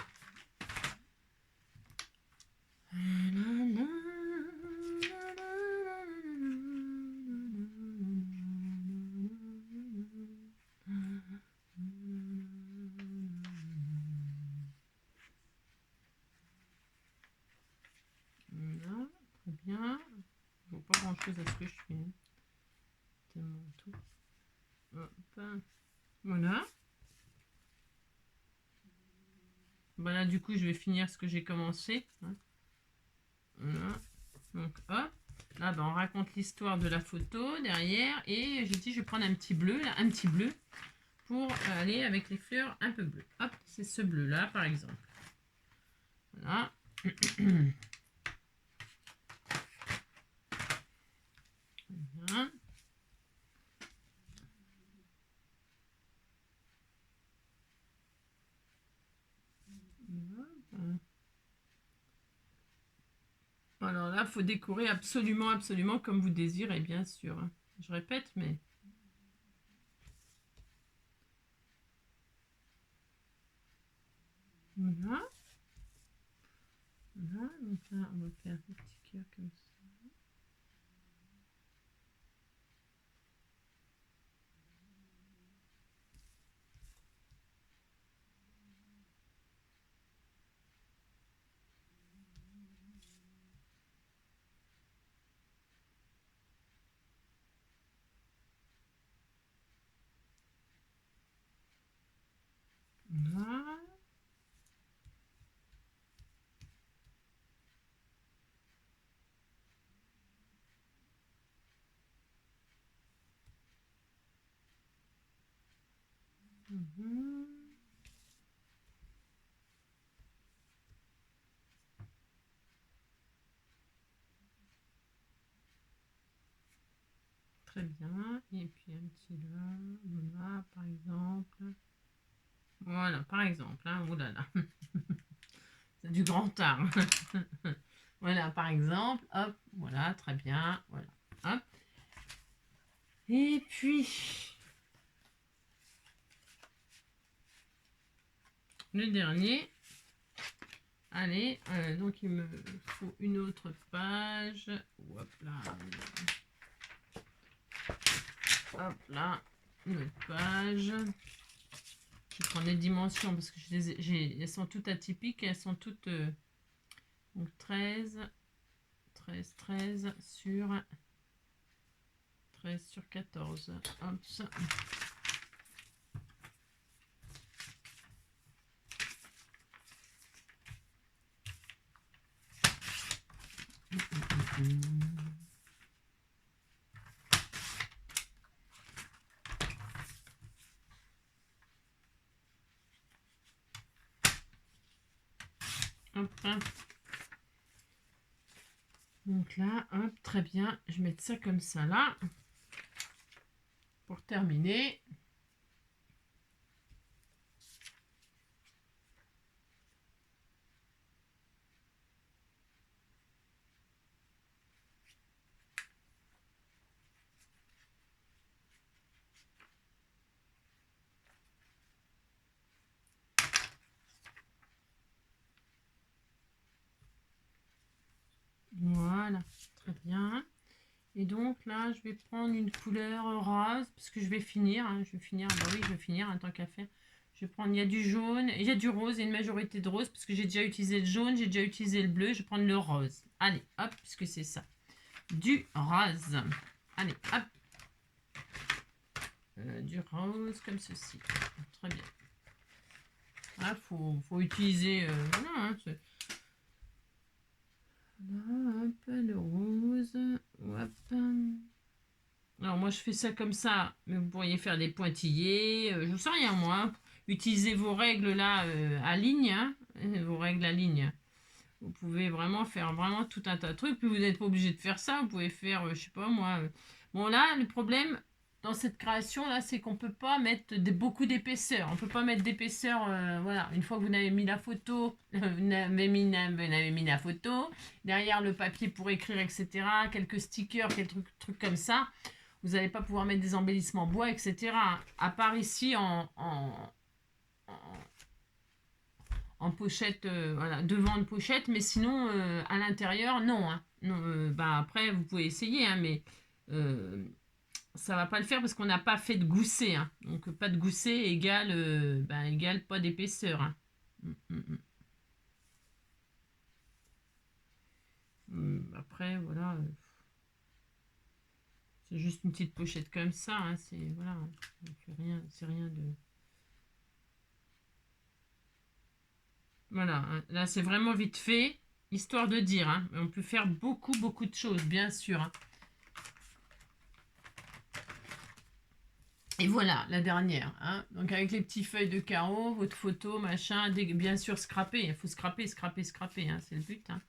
ce que je fais. Tellement tout. Hop. Voilà. Voilà, du coup, je vais finir ce que j'ai commencé. Voilà. Donc, hop. Là, ben, on raconte l'histoire de la photo derrière. Et j'ai dit, je vais prendre un petit bleu, là, un petit bleu, pour aller avec les fleurs un peu bleues. Hop, c'est ce bleu-là, par exemple. Voilà. Voilà. Alors là, il faut décorer absolument, absolument comme vous désirez, bien sûr. Je répète, mais... Voilà. Voilà, donc là, on va faire des petits cœurs comme ça. Voilà. Mhm. Très bien. Et puis un petit là, voilà, par exemple. Voilà, par exemple. Hein, oh là là. C'est du grand art. Voilà, par exemple. Hop, voilà, très bien. Voilà. Hop. Et puis, le dernier. Allez, donc il me faut une autre page. Hop là. Hop là. Une autre page. Je prends les dimensions parce que elles sont toutes atypiques. Elles sont toutes... donc 13 sur 13 sur 14. Hop ça. Hop. Donc là, hop, très bien. Je vais mettre ça comme ça là. Pour terminer. Voilà, très bien. Et donc là, je vais prendre une couleur rose, parce que je vais finir. Hein, je vais finir, bah oui, je vais finir, hein, tant qu'à faire. Je vais prendre, il y a du jaune, il y a du rose et une majorité de rose, parce que j'ai déjà utilisé le jaune, j'ai déjà utilisé le bleu, je vais prendre le rose. Allez, hop, puisque c'est ça. Du rose. Allez, hop. Du rose, comme ceci. Très bien. Là, faut utiliser... voilà, hein, là, hop, le rose. Hop. Alors moi je fais ça comme ça, mais vous pourriez faire des pointillés, je ne sais rien moi. Utilisez vos règles là à ligne, hein, vos règles à ligne. Vous pouvez vraiment faire vraiment tout un tas de trucs, puis vous n'êtes pas obligé de faire ça, vous pouvez faire, je sais pas moi. Bon là, le problème dans cette création là, c'est qu'on peut pas mettre beaucoup d'épaisseur. On peut pas mettre d'épaisseur, voilà. Une fois que vous avez mis la photo, vous avez mis la photo, derrière le papier pour écrire, etc. Quelques stickers, quelques trucs comme ça. Vous n'allez pas pouvoir mettre des embellissements bois, etc. À part ici en pochette, voilà, devant une pochette, mais sinon à l'intérieur, non. Hein. Non bah, après, vous pouvez essayer, hein, mais ça va pas le faire parce qu'on n'a pas fait de gousset. Hein. Donc pas de gousset égale, égale pas d'épaisseur. Hein. Après, voilà. C'est juste une petite pochette comme ça, hein, c'est voilà, c'est rien de... Voilà, hein, là c'est vraiment vite fait, histoire de dire, hein, mais on peut faire beaucoup de choses, bien sûr. Hein. Et voilà, la dernière. Hein. Donc avec les petites feuilles de carreau, votre photo, machin, bien sûr scraper. Il faut scraper, hein, c'est le but. Hein.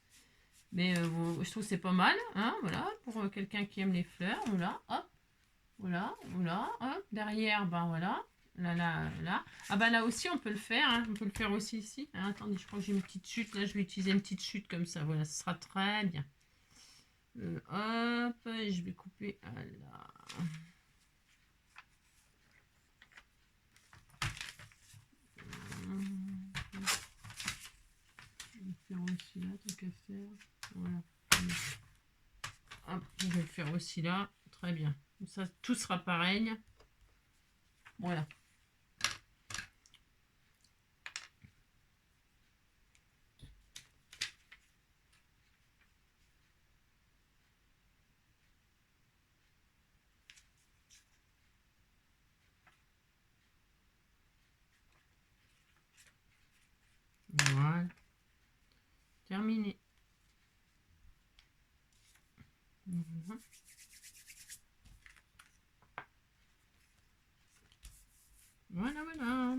Mais je trouve que c'est pas mal. Hein, voilà, pour quelqu'un qui aime les fleurs. Voilà, hop. Voilà, voilà, hop. Derrière, ben voilà. Là. Ah ben là aussi, on peut le faire. Hein. On peut le faire aussi ici. Hein, attendez, je crois que j'ai une petite chute. Là, je vais utiliser une petite chute comme ça. Voilà, ce sera très bien. Hop, et je vais couper. Là. Je vais le faire aussi là, tant qu'à faire. Voilà. Hop, je vais le faire aussi là. Très bien. Comme ça, tout sera pareil. Voilà. Voilà. Terminé. Voilà, voilà.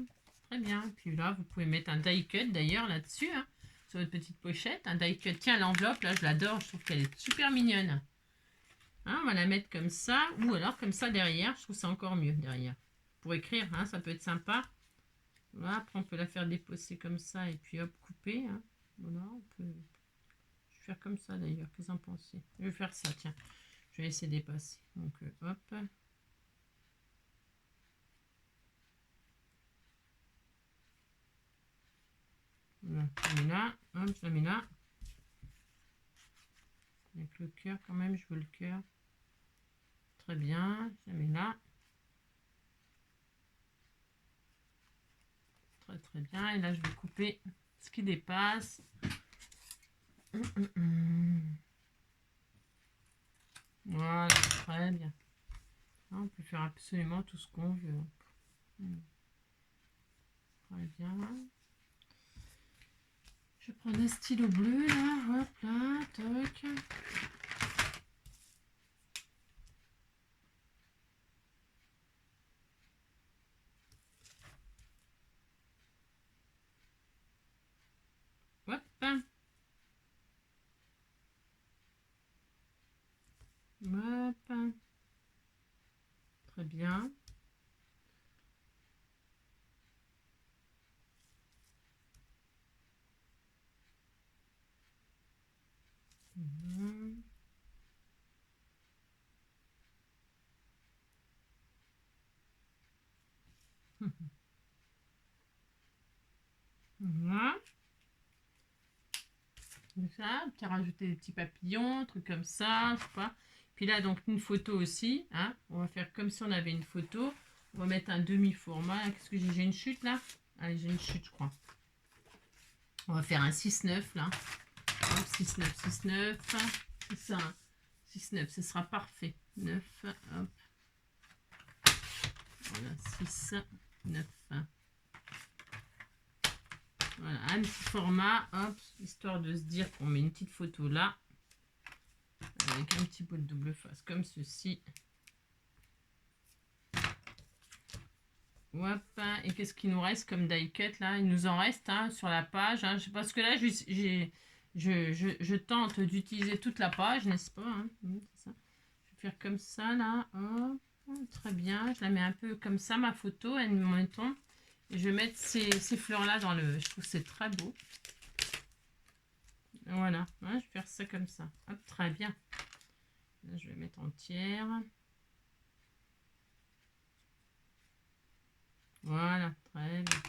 Très bien. Puis là, vous pouvez mettre un die cut d'ailleurs là-dessus, hein, sur votre petite pochette. Un die cut. Tiens, l'enveloppe, là, je l'adore. Je trouve qu'elle est super mignonne. Hein, on va la mettre comme ça. Ou alors comme ça derrière. Je trouve ça encore mieux derrière. Pour écrire, hein, ça peut être sympa. Voilà, après, on peut la faire déposer comme ça et puis hop, couper. Hein. Voilà, on peut... Je vais faire comme ça d'ailleurs. Qu'est-ce que vous en pensez? Je vais faire ça, tiens. Je vais essayer de dépasser. Donc, hop. Voilà, je la mets là. Hop, je la mets là. Avec le cœur quand même, je veux le cœur. Très bien, je la mets là. Très bien. Et là, je vais couper ce qui dépasse. Voilà, très bien. On peut faire absolument tout ce qu'on veut. Très bien. Je prends un stylo bleu là, hop là, toc. Hop. Hop. Très bien. Voilà. Comme ça, puis rajouter des petits papillons, trucs comme ça, je sais pas. Puis là, donc une photo aussi. Hein. On va faire comme si on avait une photo. On va mettre un demi-format. Qu'est-ce que j'ai? J'ai une chute là? Allez, j'ai une chute, je crois. On va faire un 6-9 là. 6-9, 6-9. C'est ça. 6-9, ce sera parfait. 9, hop. Voilà, 6, 9. Voilà, un petit format, hop, histoire de se dire qu'on met une petite photo là, avec un petit bout de double face, comme ceci. Hop, et qu'est-ce qu'il nous reste comme die cut là? Il nous en reste hein, sur la page, hein, parce que là, je tente d'utiliser toute la page, n'est-ce pas hein? Ça. Je vais faire comme ça là, hop, très bien, je la mets un peu comme ça, ma photo, en même temps. Et je vais mettre ces fleurs-là dans le... Je trouve que c'est très beau. Voilà, ouais, je vais faire ça comme ça. Hop, très bien. Là, je vais mettre entière. Voilà, très bien.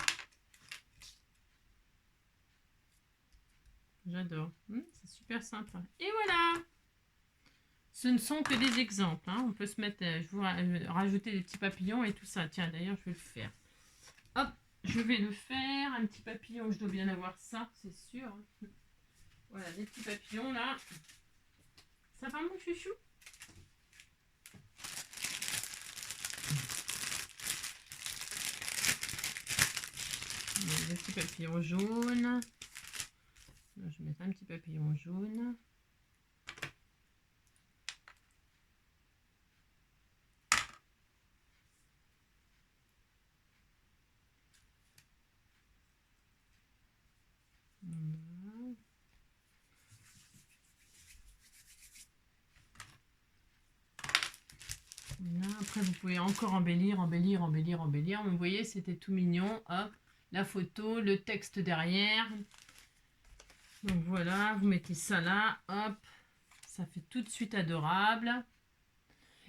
J'adore. C'est super sympa. Et voilà. Ce ne sont que des exemples. Hein. On peut se mettre... je vais rajouter des petits papillons et tout ça. Tiens, d'ailleurs, je vais le faire. Hop, je vais le faire. Un petit papillon, je dois bien avoir ça, c'est sûr. Voilà, des petits papillons là. Ça va mon chouchou? des petits papillons jaunes. Je vais mettre un petit papillon jaune. Voilà. Après, vous pouvez encore embellir. Mais vous voyez, c'était tout mignon. Hop, la photo, le texte derrière. Donc voilà, vous mettez ça là. Hop, ça fait tout de suite adorable.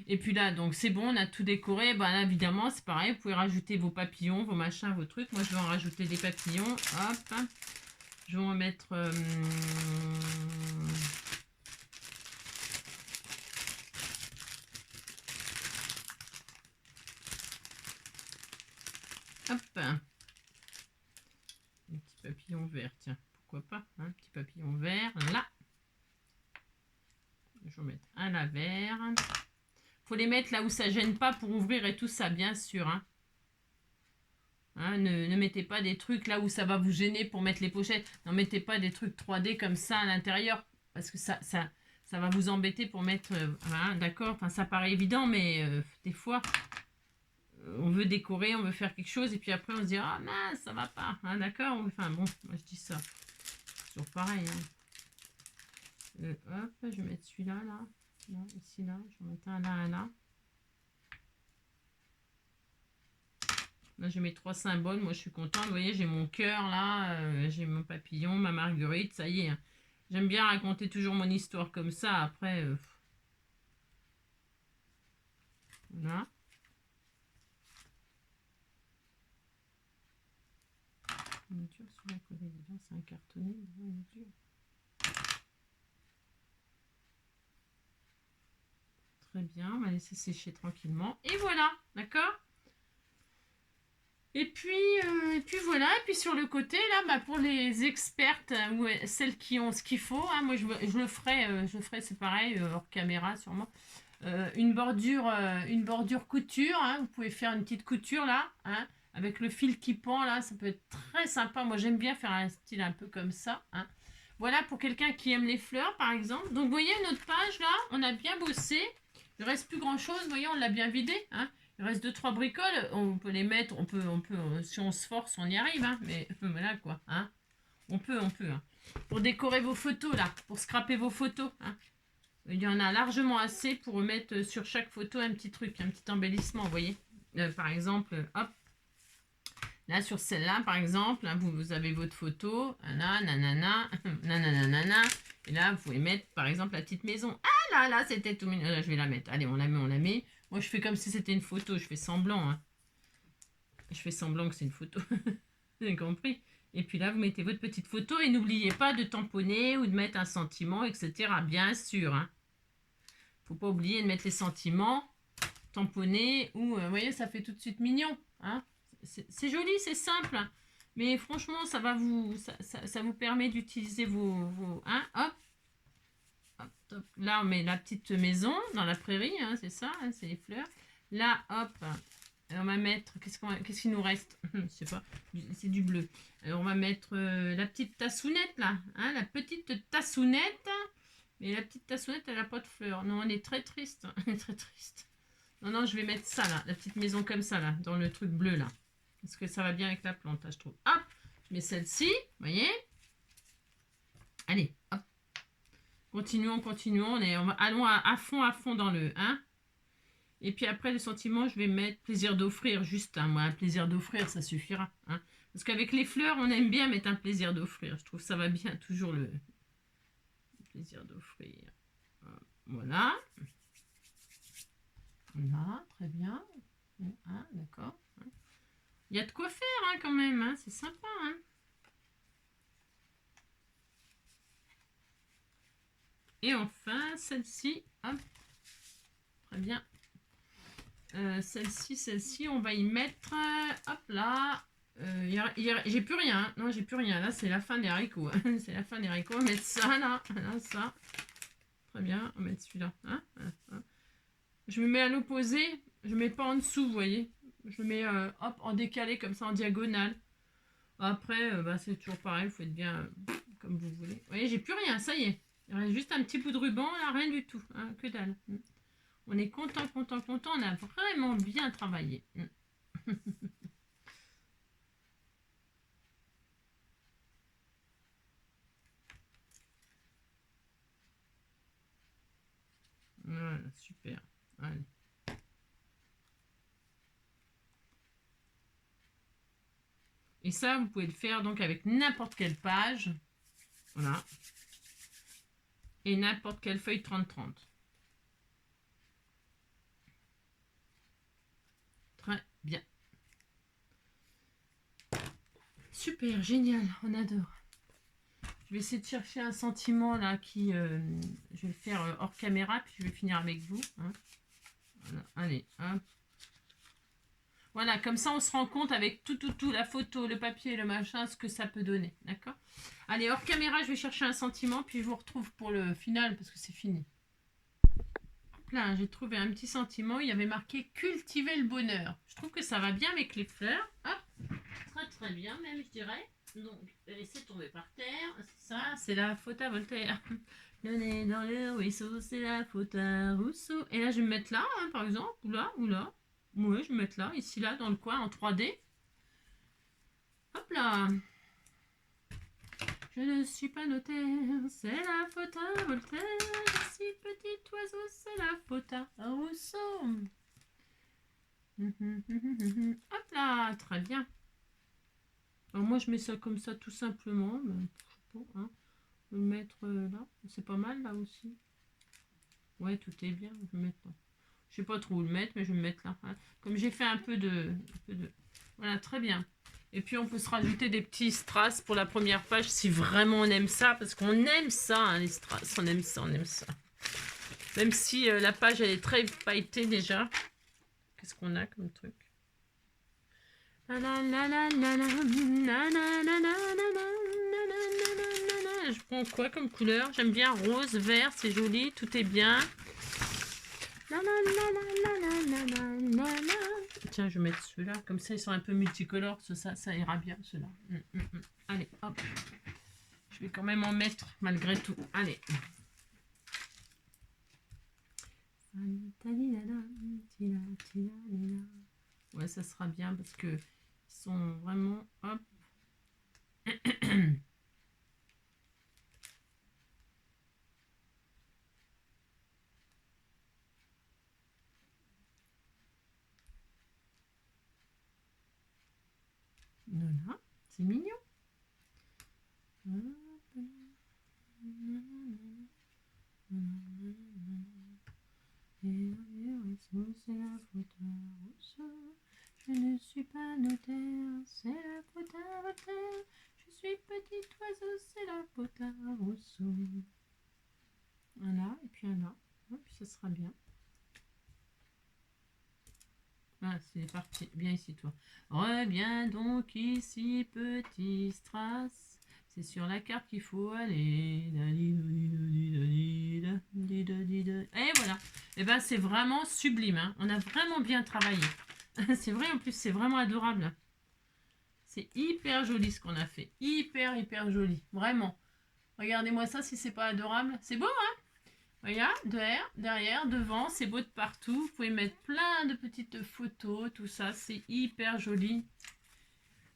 Et puis là, donc c'est bon, on a tout décoré. Ben là, évidemment, c'est pareil. Vous pouvez rajouter vos papillons, vos machins, vos trucs. Moi, je vais en rajouter des papillons. Hop, je vais en mettre... Hop, un petit papillon vert, tiens, pourquoi pas, un petit papillon vert, là. Je vais mettre un là vert. Faut les mettre là où ça gêne pas pour ouvrir et tout ça, bien sûr. Ne mettez pas des trucs là où ça va vous gêner pour mettre les pochettes. Ne mettez pas des trucs 3D comme ça à l'intérieur, parce que ça va vous embêter pour mettre... d'accord, enfin ça paraît évident, mais des fois... on veut décorer, on veut faire quelque chose, et puis après on se dit, ah mince, ça va pas, d'accord, enfin bon, moi je dis ça, c'est toujours pareil, hop, je vais mettre celui-là, là, ici, là, je vais mettre un là, là j'ai mes 3 symboles, moi je suis contente, vous voyez, j'ai mon cœur là, j'ai mon papillon, ma marguerite, ça y est, j'aime bien raconter toujours mon histoire comme ça, après, voilà. C'est un cartonné, très bien, on va laisser sécher tranquillement. Et voilà, d'accord. Et puis voilà, et puis sur le côté, là, bah, pour les expertes, ou celles qui ont ce qu'il faut, moi je le ferai, c'est pareil, hors caméra sûrement. Une bordure couture, vous pouvez faire une petite couture là, avec le fil qui pend là, ça peut être très sympa. Moi j'aime bien faire un style un peu comme ça. Voilà pour quelqu'un qui aime les fleurs par exemple. Donc vous voyez notre page là, on a bien bossé. Il ne reste plus grand chose, vous voyez, on l'a bien vidé. Il reste 2-3 bricoles, on peut les mettre, on peut, si on se force, on y arrive, mais voilà quoi. On peut. Pour décorer vos photos là, pour scraper vos photos. Il y en a largement assez pour mettre sur chaque photo un petit truc, un petit embellissement, vous voyez. Par exemple, hop. Là, sur celle-là, par exemple, vous avez votre photo. Nanana. Et là, vous pouvez mettre, par exemple, la petite maison. Ah là, c'était tout mignon. Là, je vais la mettre. Allez, on la met. Moi, je fais comme si c'était une photo. Je fais semblant. Je fais semblant que c'est une photo. Vous avez compris? Et puis là, vous mettez votre petite photo. Et n'oubliez pas de tamponner ou de mettre un sentiment, etc. Bien sûr. Faut pas oublier de mettre les sentiments, tamponner, ou, vous voyez, ça fait tout de suite mignon. C'est joli, c'est simple. Mais franchement, ça vous permet d'utiliser vos hop. Là, on met la petite maison dans la prairie, c'est ça, c'est les fleurs. Là, hop, on va mettre, qu'est-ce qu'il nous reste? Je sais pas, c'est du bleu. Alors, on va mettre la petite tassounette, là, la petite tassounette. Mais la petite tassounette, elle n'a pas de fleurs. Non, elle est très triste. Elle est très triste. Non, je vais mettre ça, là, la petite maison comme ça, là, dans le truc bleu, là. Parce que ça va bien avec la plante, là, je trouve. Hop, je mets celle-ci, vous voyez. Allez, hop. Continuons. Allons à fond dans le 1. Et puis après, le sentiment, je vais mettre plaisir d'offrir. Juste, moi, un plaisir d'offrir, ça suffira. Parce qu'avec les fleurs, on aime bien mettre un plaisir d'offrir. Je trouve que ça va bien, toujours le plaisir d'offrir. Voilà. Voilà, très bien. D'accord. Il y a de quoi faire, quand même. C'est sympa, Et enfin, celle-ci, hop, très bien. Celle-ci, on va y mettre, hop là. J'ai plus rien, non, j'ai plus rien. Là, c'est la fin des haricots. C'est la fin des haricots. On va mettre ça là, ça. Très bien, on va mettre celui-là. Je me mets à l'opposé, je mets pas en dessous, vous voyez. Je mets hop en décalé comme ça, en diagonale. Après, bah, c'est toujours pareil, il faut être bien comme vous voulez. Vous voyez, j'ai plus rien, ça y est. Il reste juste un petit bout de ruban, là, rien du tout. Hein, que dalle. On est content, content, content. On a vraiment bien travaillé. Voilà, super. Allez. Et ça, vous pouvez le faire donc avec n'importe quelle page. Voilà. Et n'importe quelle feuille 30-30. Très bien. Super, génial, on adore. Je vais essayer de chercher un sentiment là qui... je vais le faire hors caméra, puis je vais finir avec vous. Hein. Voilà, allez, hop. Voilà, comme ça on se rend compte avec tout, la photo, le papier, le machin, ce que ça peut donner. D'accord? Allez, hors caméra, je vais chercher un sentiment, puis je vous retrouve pour le final, parce que c'est fini. Hop là, j'ai trouvé un petit sentiment, il y avait marqué « Cultiver le bonheur ». Je trouve que ça va bien avec les fleurs. Hop, très très bien même, je dirais. Donc, laissez tomber par terre. Ça, c'est la faute à Voltaire. Le nez dans le ruisseau, c'est la faute à Rousseau. Et là, je vais me mettre là, hein, par exemple, ou là, ou là. Oui, je vais me mettre là, ici, là, dans le coin, en 3D. Hop là. Je ne suis pas notaire, c'est la faute à Voltaire. Je suis petit oiseau, c'est la faute à Rousseau. Hop là, très bien. Alors moi, je mets ça comme ça, tout simplement. Mais, hein. Je vais le mettre là. C'est pas mal, là aussi. Ouais, tout est bien. Je vais le mettre là. Je sais pas trop où le mettre, mais je vais me mettre là. Hein. Comme j'ai fait un peu de... Voilà, très bien. Et puis, on peut se rajouter des petits strass pour la première page si vraiment on aime ça. Parce qu'on aime ça, hein, les strass. On aime ça, on aime ça. Même si la page, elle est très pailletée déjà. Qu'est-ce qu'on a comme truc? Je prends quoi comme couleur? J'aime bien rose, vert, c'est joli, tout est bien. Tiens, je vais mettre ceux-là, comme ça ils sont un peu multicolores, ça ira bien ceux-là. Allez, hop. Je vais quand même en mettre malgré tout. Allez. Ouais, ça sera bien parce que ils sont vraiment... Hop. Voilà, c'est mignon. C'est la faute à Rousseau. Je ne suis pas notaire, c'est la faute à Voltaire. Je suis petit oiseau, c'est la faute à Rousseau. Voilà, et puis là, et puis ça sera bien. Ah, c'est parti. Viens ici, toi. Reviens donc ici, petit strass. C'est sur la carte qu'il faut aller. Et voilà. Et ben, c'est vraiment sublime. Hein. On a vraiment bien travaillé. C'est vrai, en plus, c'est vraiment adorable. C'est hyper joli ce qu'on a fait. Hyper, hyper joli. Vraiment. Regardez-moi ça si c'est pas adorable. C'est beau, hein? Regarde, derrière, devant, c'est beau de partout. Vous pouvez mettre plein de petites photos, tout ça, c'est hyper joli.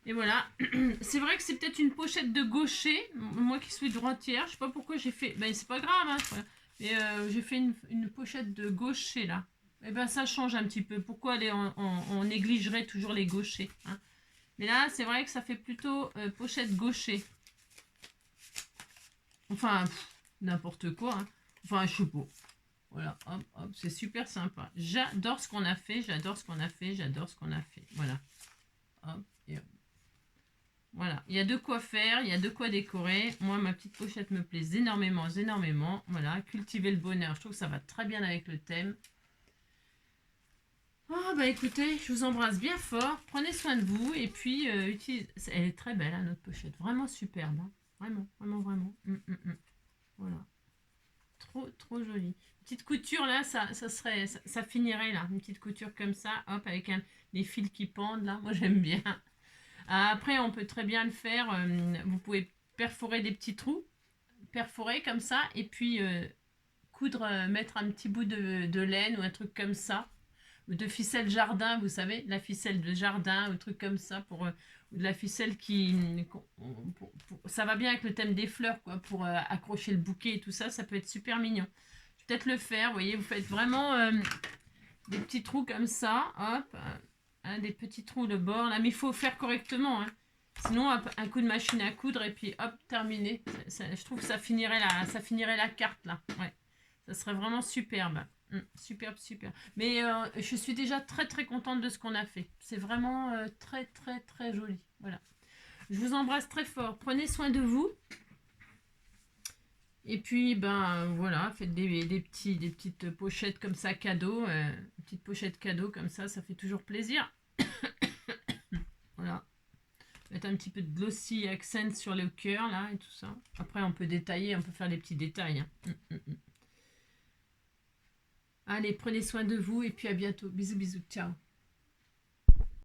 Et voilà, c'est vrai que c'est peut-être une pochette de gaucher, moi qui suis droitière, je sais pas pourquoi j'ai fait, ben c'est pas grave, hein, mais j'ai fait une pochette de gaucher là. Et ben ça change un petit peu, pourquoi on négligerait toujours les gauchers, hein. Mais là, c'est vrai que ça fait plutôt pochette gaucher. Enfin, n'importe quoi, hein. Enfin, je sais pas. Voilà, hop, hop, c'est super sympa. J'adore ce qu'on a fait, j'adore ce qu'on a fait, j'adore ce qu'on a fait. Voilà. Hop, et hop. Voilà, il y a de quoi faire, il y a de quoi décorer. Moi, ma petite pochette me plaît énormément, énormément. Voilà, cultiver le bonheur, je trouve que ça va très bien avec le thème. Oh, bah écoutez, je vous embrasse bien fort. Prenez soin de vous et puis utilisez... Elle est très belle, hein, notre pochette. Vraiment superbe. Hein. Vraiment, vraiment, vraiment. Voilà. Trop, trop joli. Petite couture là, ça finirait là. Une petite couture comme ça, hop, avec les fils qui pendent là. Moi j'aime bien. Après, on peut très bien le faire. Vous pouvez perforer des petits trous, perforer comme ça, et puis coudre, mettre un petit bout de laine ou un truc comme ça, ou de ficelle jardin, vous savez, la ficelle de jardin, ou un truc comme ça, ou de la ficelle ça va bien avec le thème des fleurs, quoi, pour accrocher le bouquet et tout ça, ça peut être super mignon. Je vais peut-être le faire, vous voyez, vous faites vraiment des petits trous comme ça, hop, des petits trous de bord, là, mais il faut faire correctement, hein. Sinon, hop, un coup de machine à coudre et puis hop, terminé. Je trouve que ça finirait la carte là. Ouais, ça serait vraiment superbe. Superbe, super. Mais je suis déjà très très contente de ce qu'on a fait. C'est vraiment très très très joli. Voilà. Je vous embrasse très fort. Prenez soin de vous. Et puis, ben voilà, faites des petites pochettes comme ça, cadeaux. Une petite pochette cadeau comme ça fait toujours plaisir. Voilà. Mettre un petit peu de glossy accent sur le cœur là et tout ça. Après on peut détailler, on peut faire des petits détails, hein. Allez, prenez soin de vous et puis à bientôt. Bisous bisous, ciao.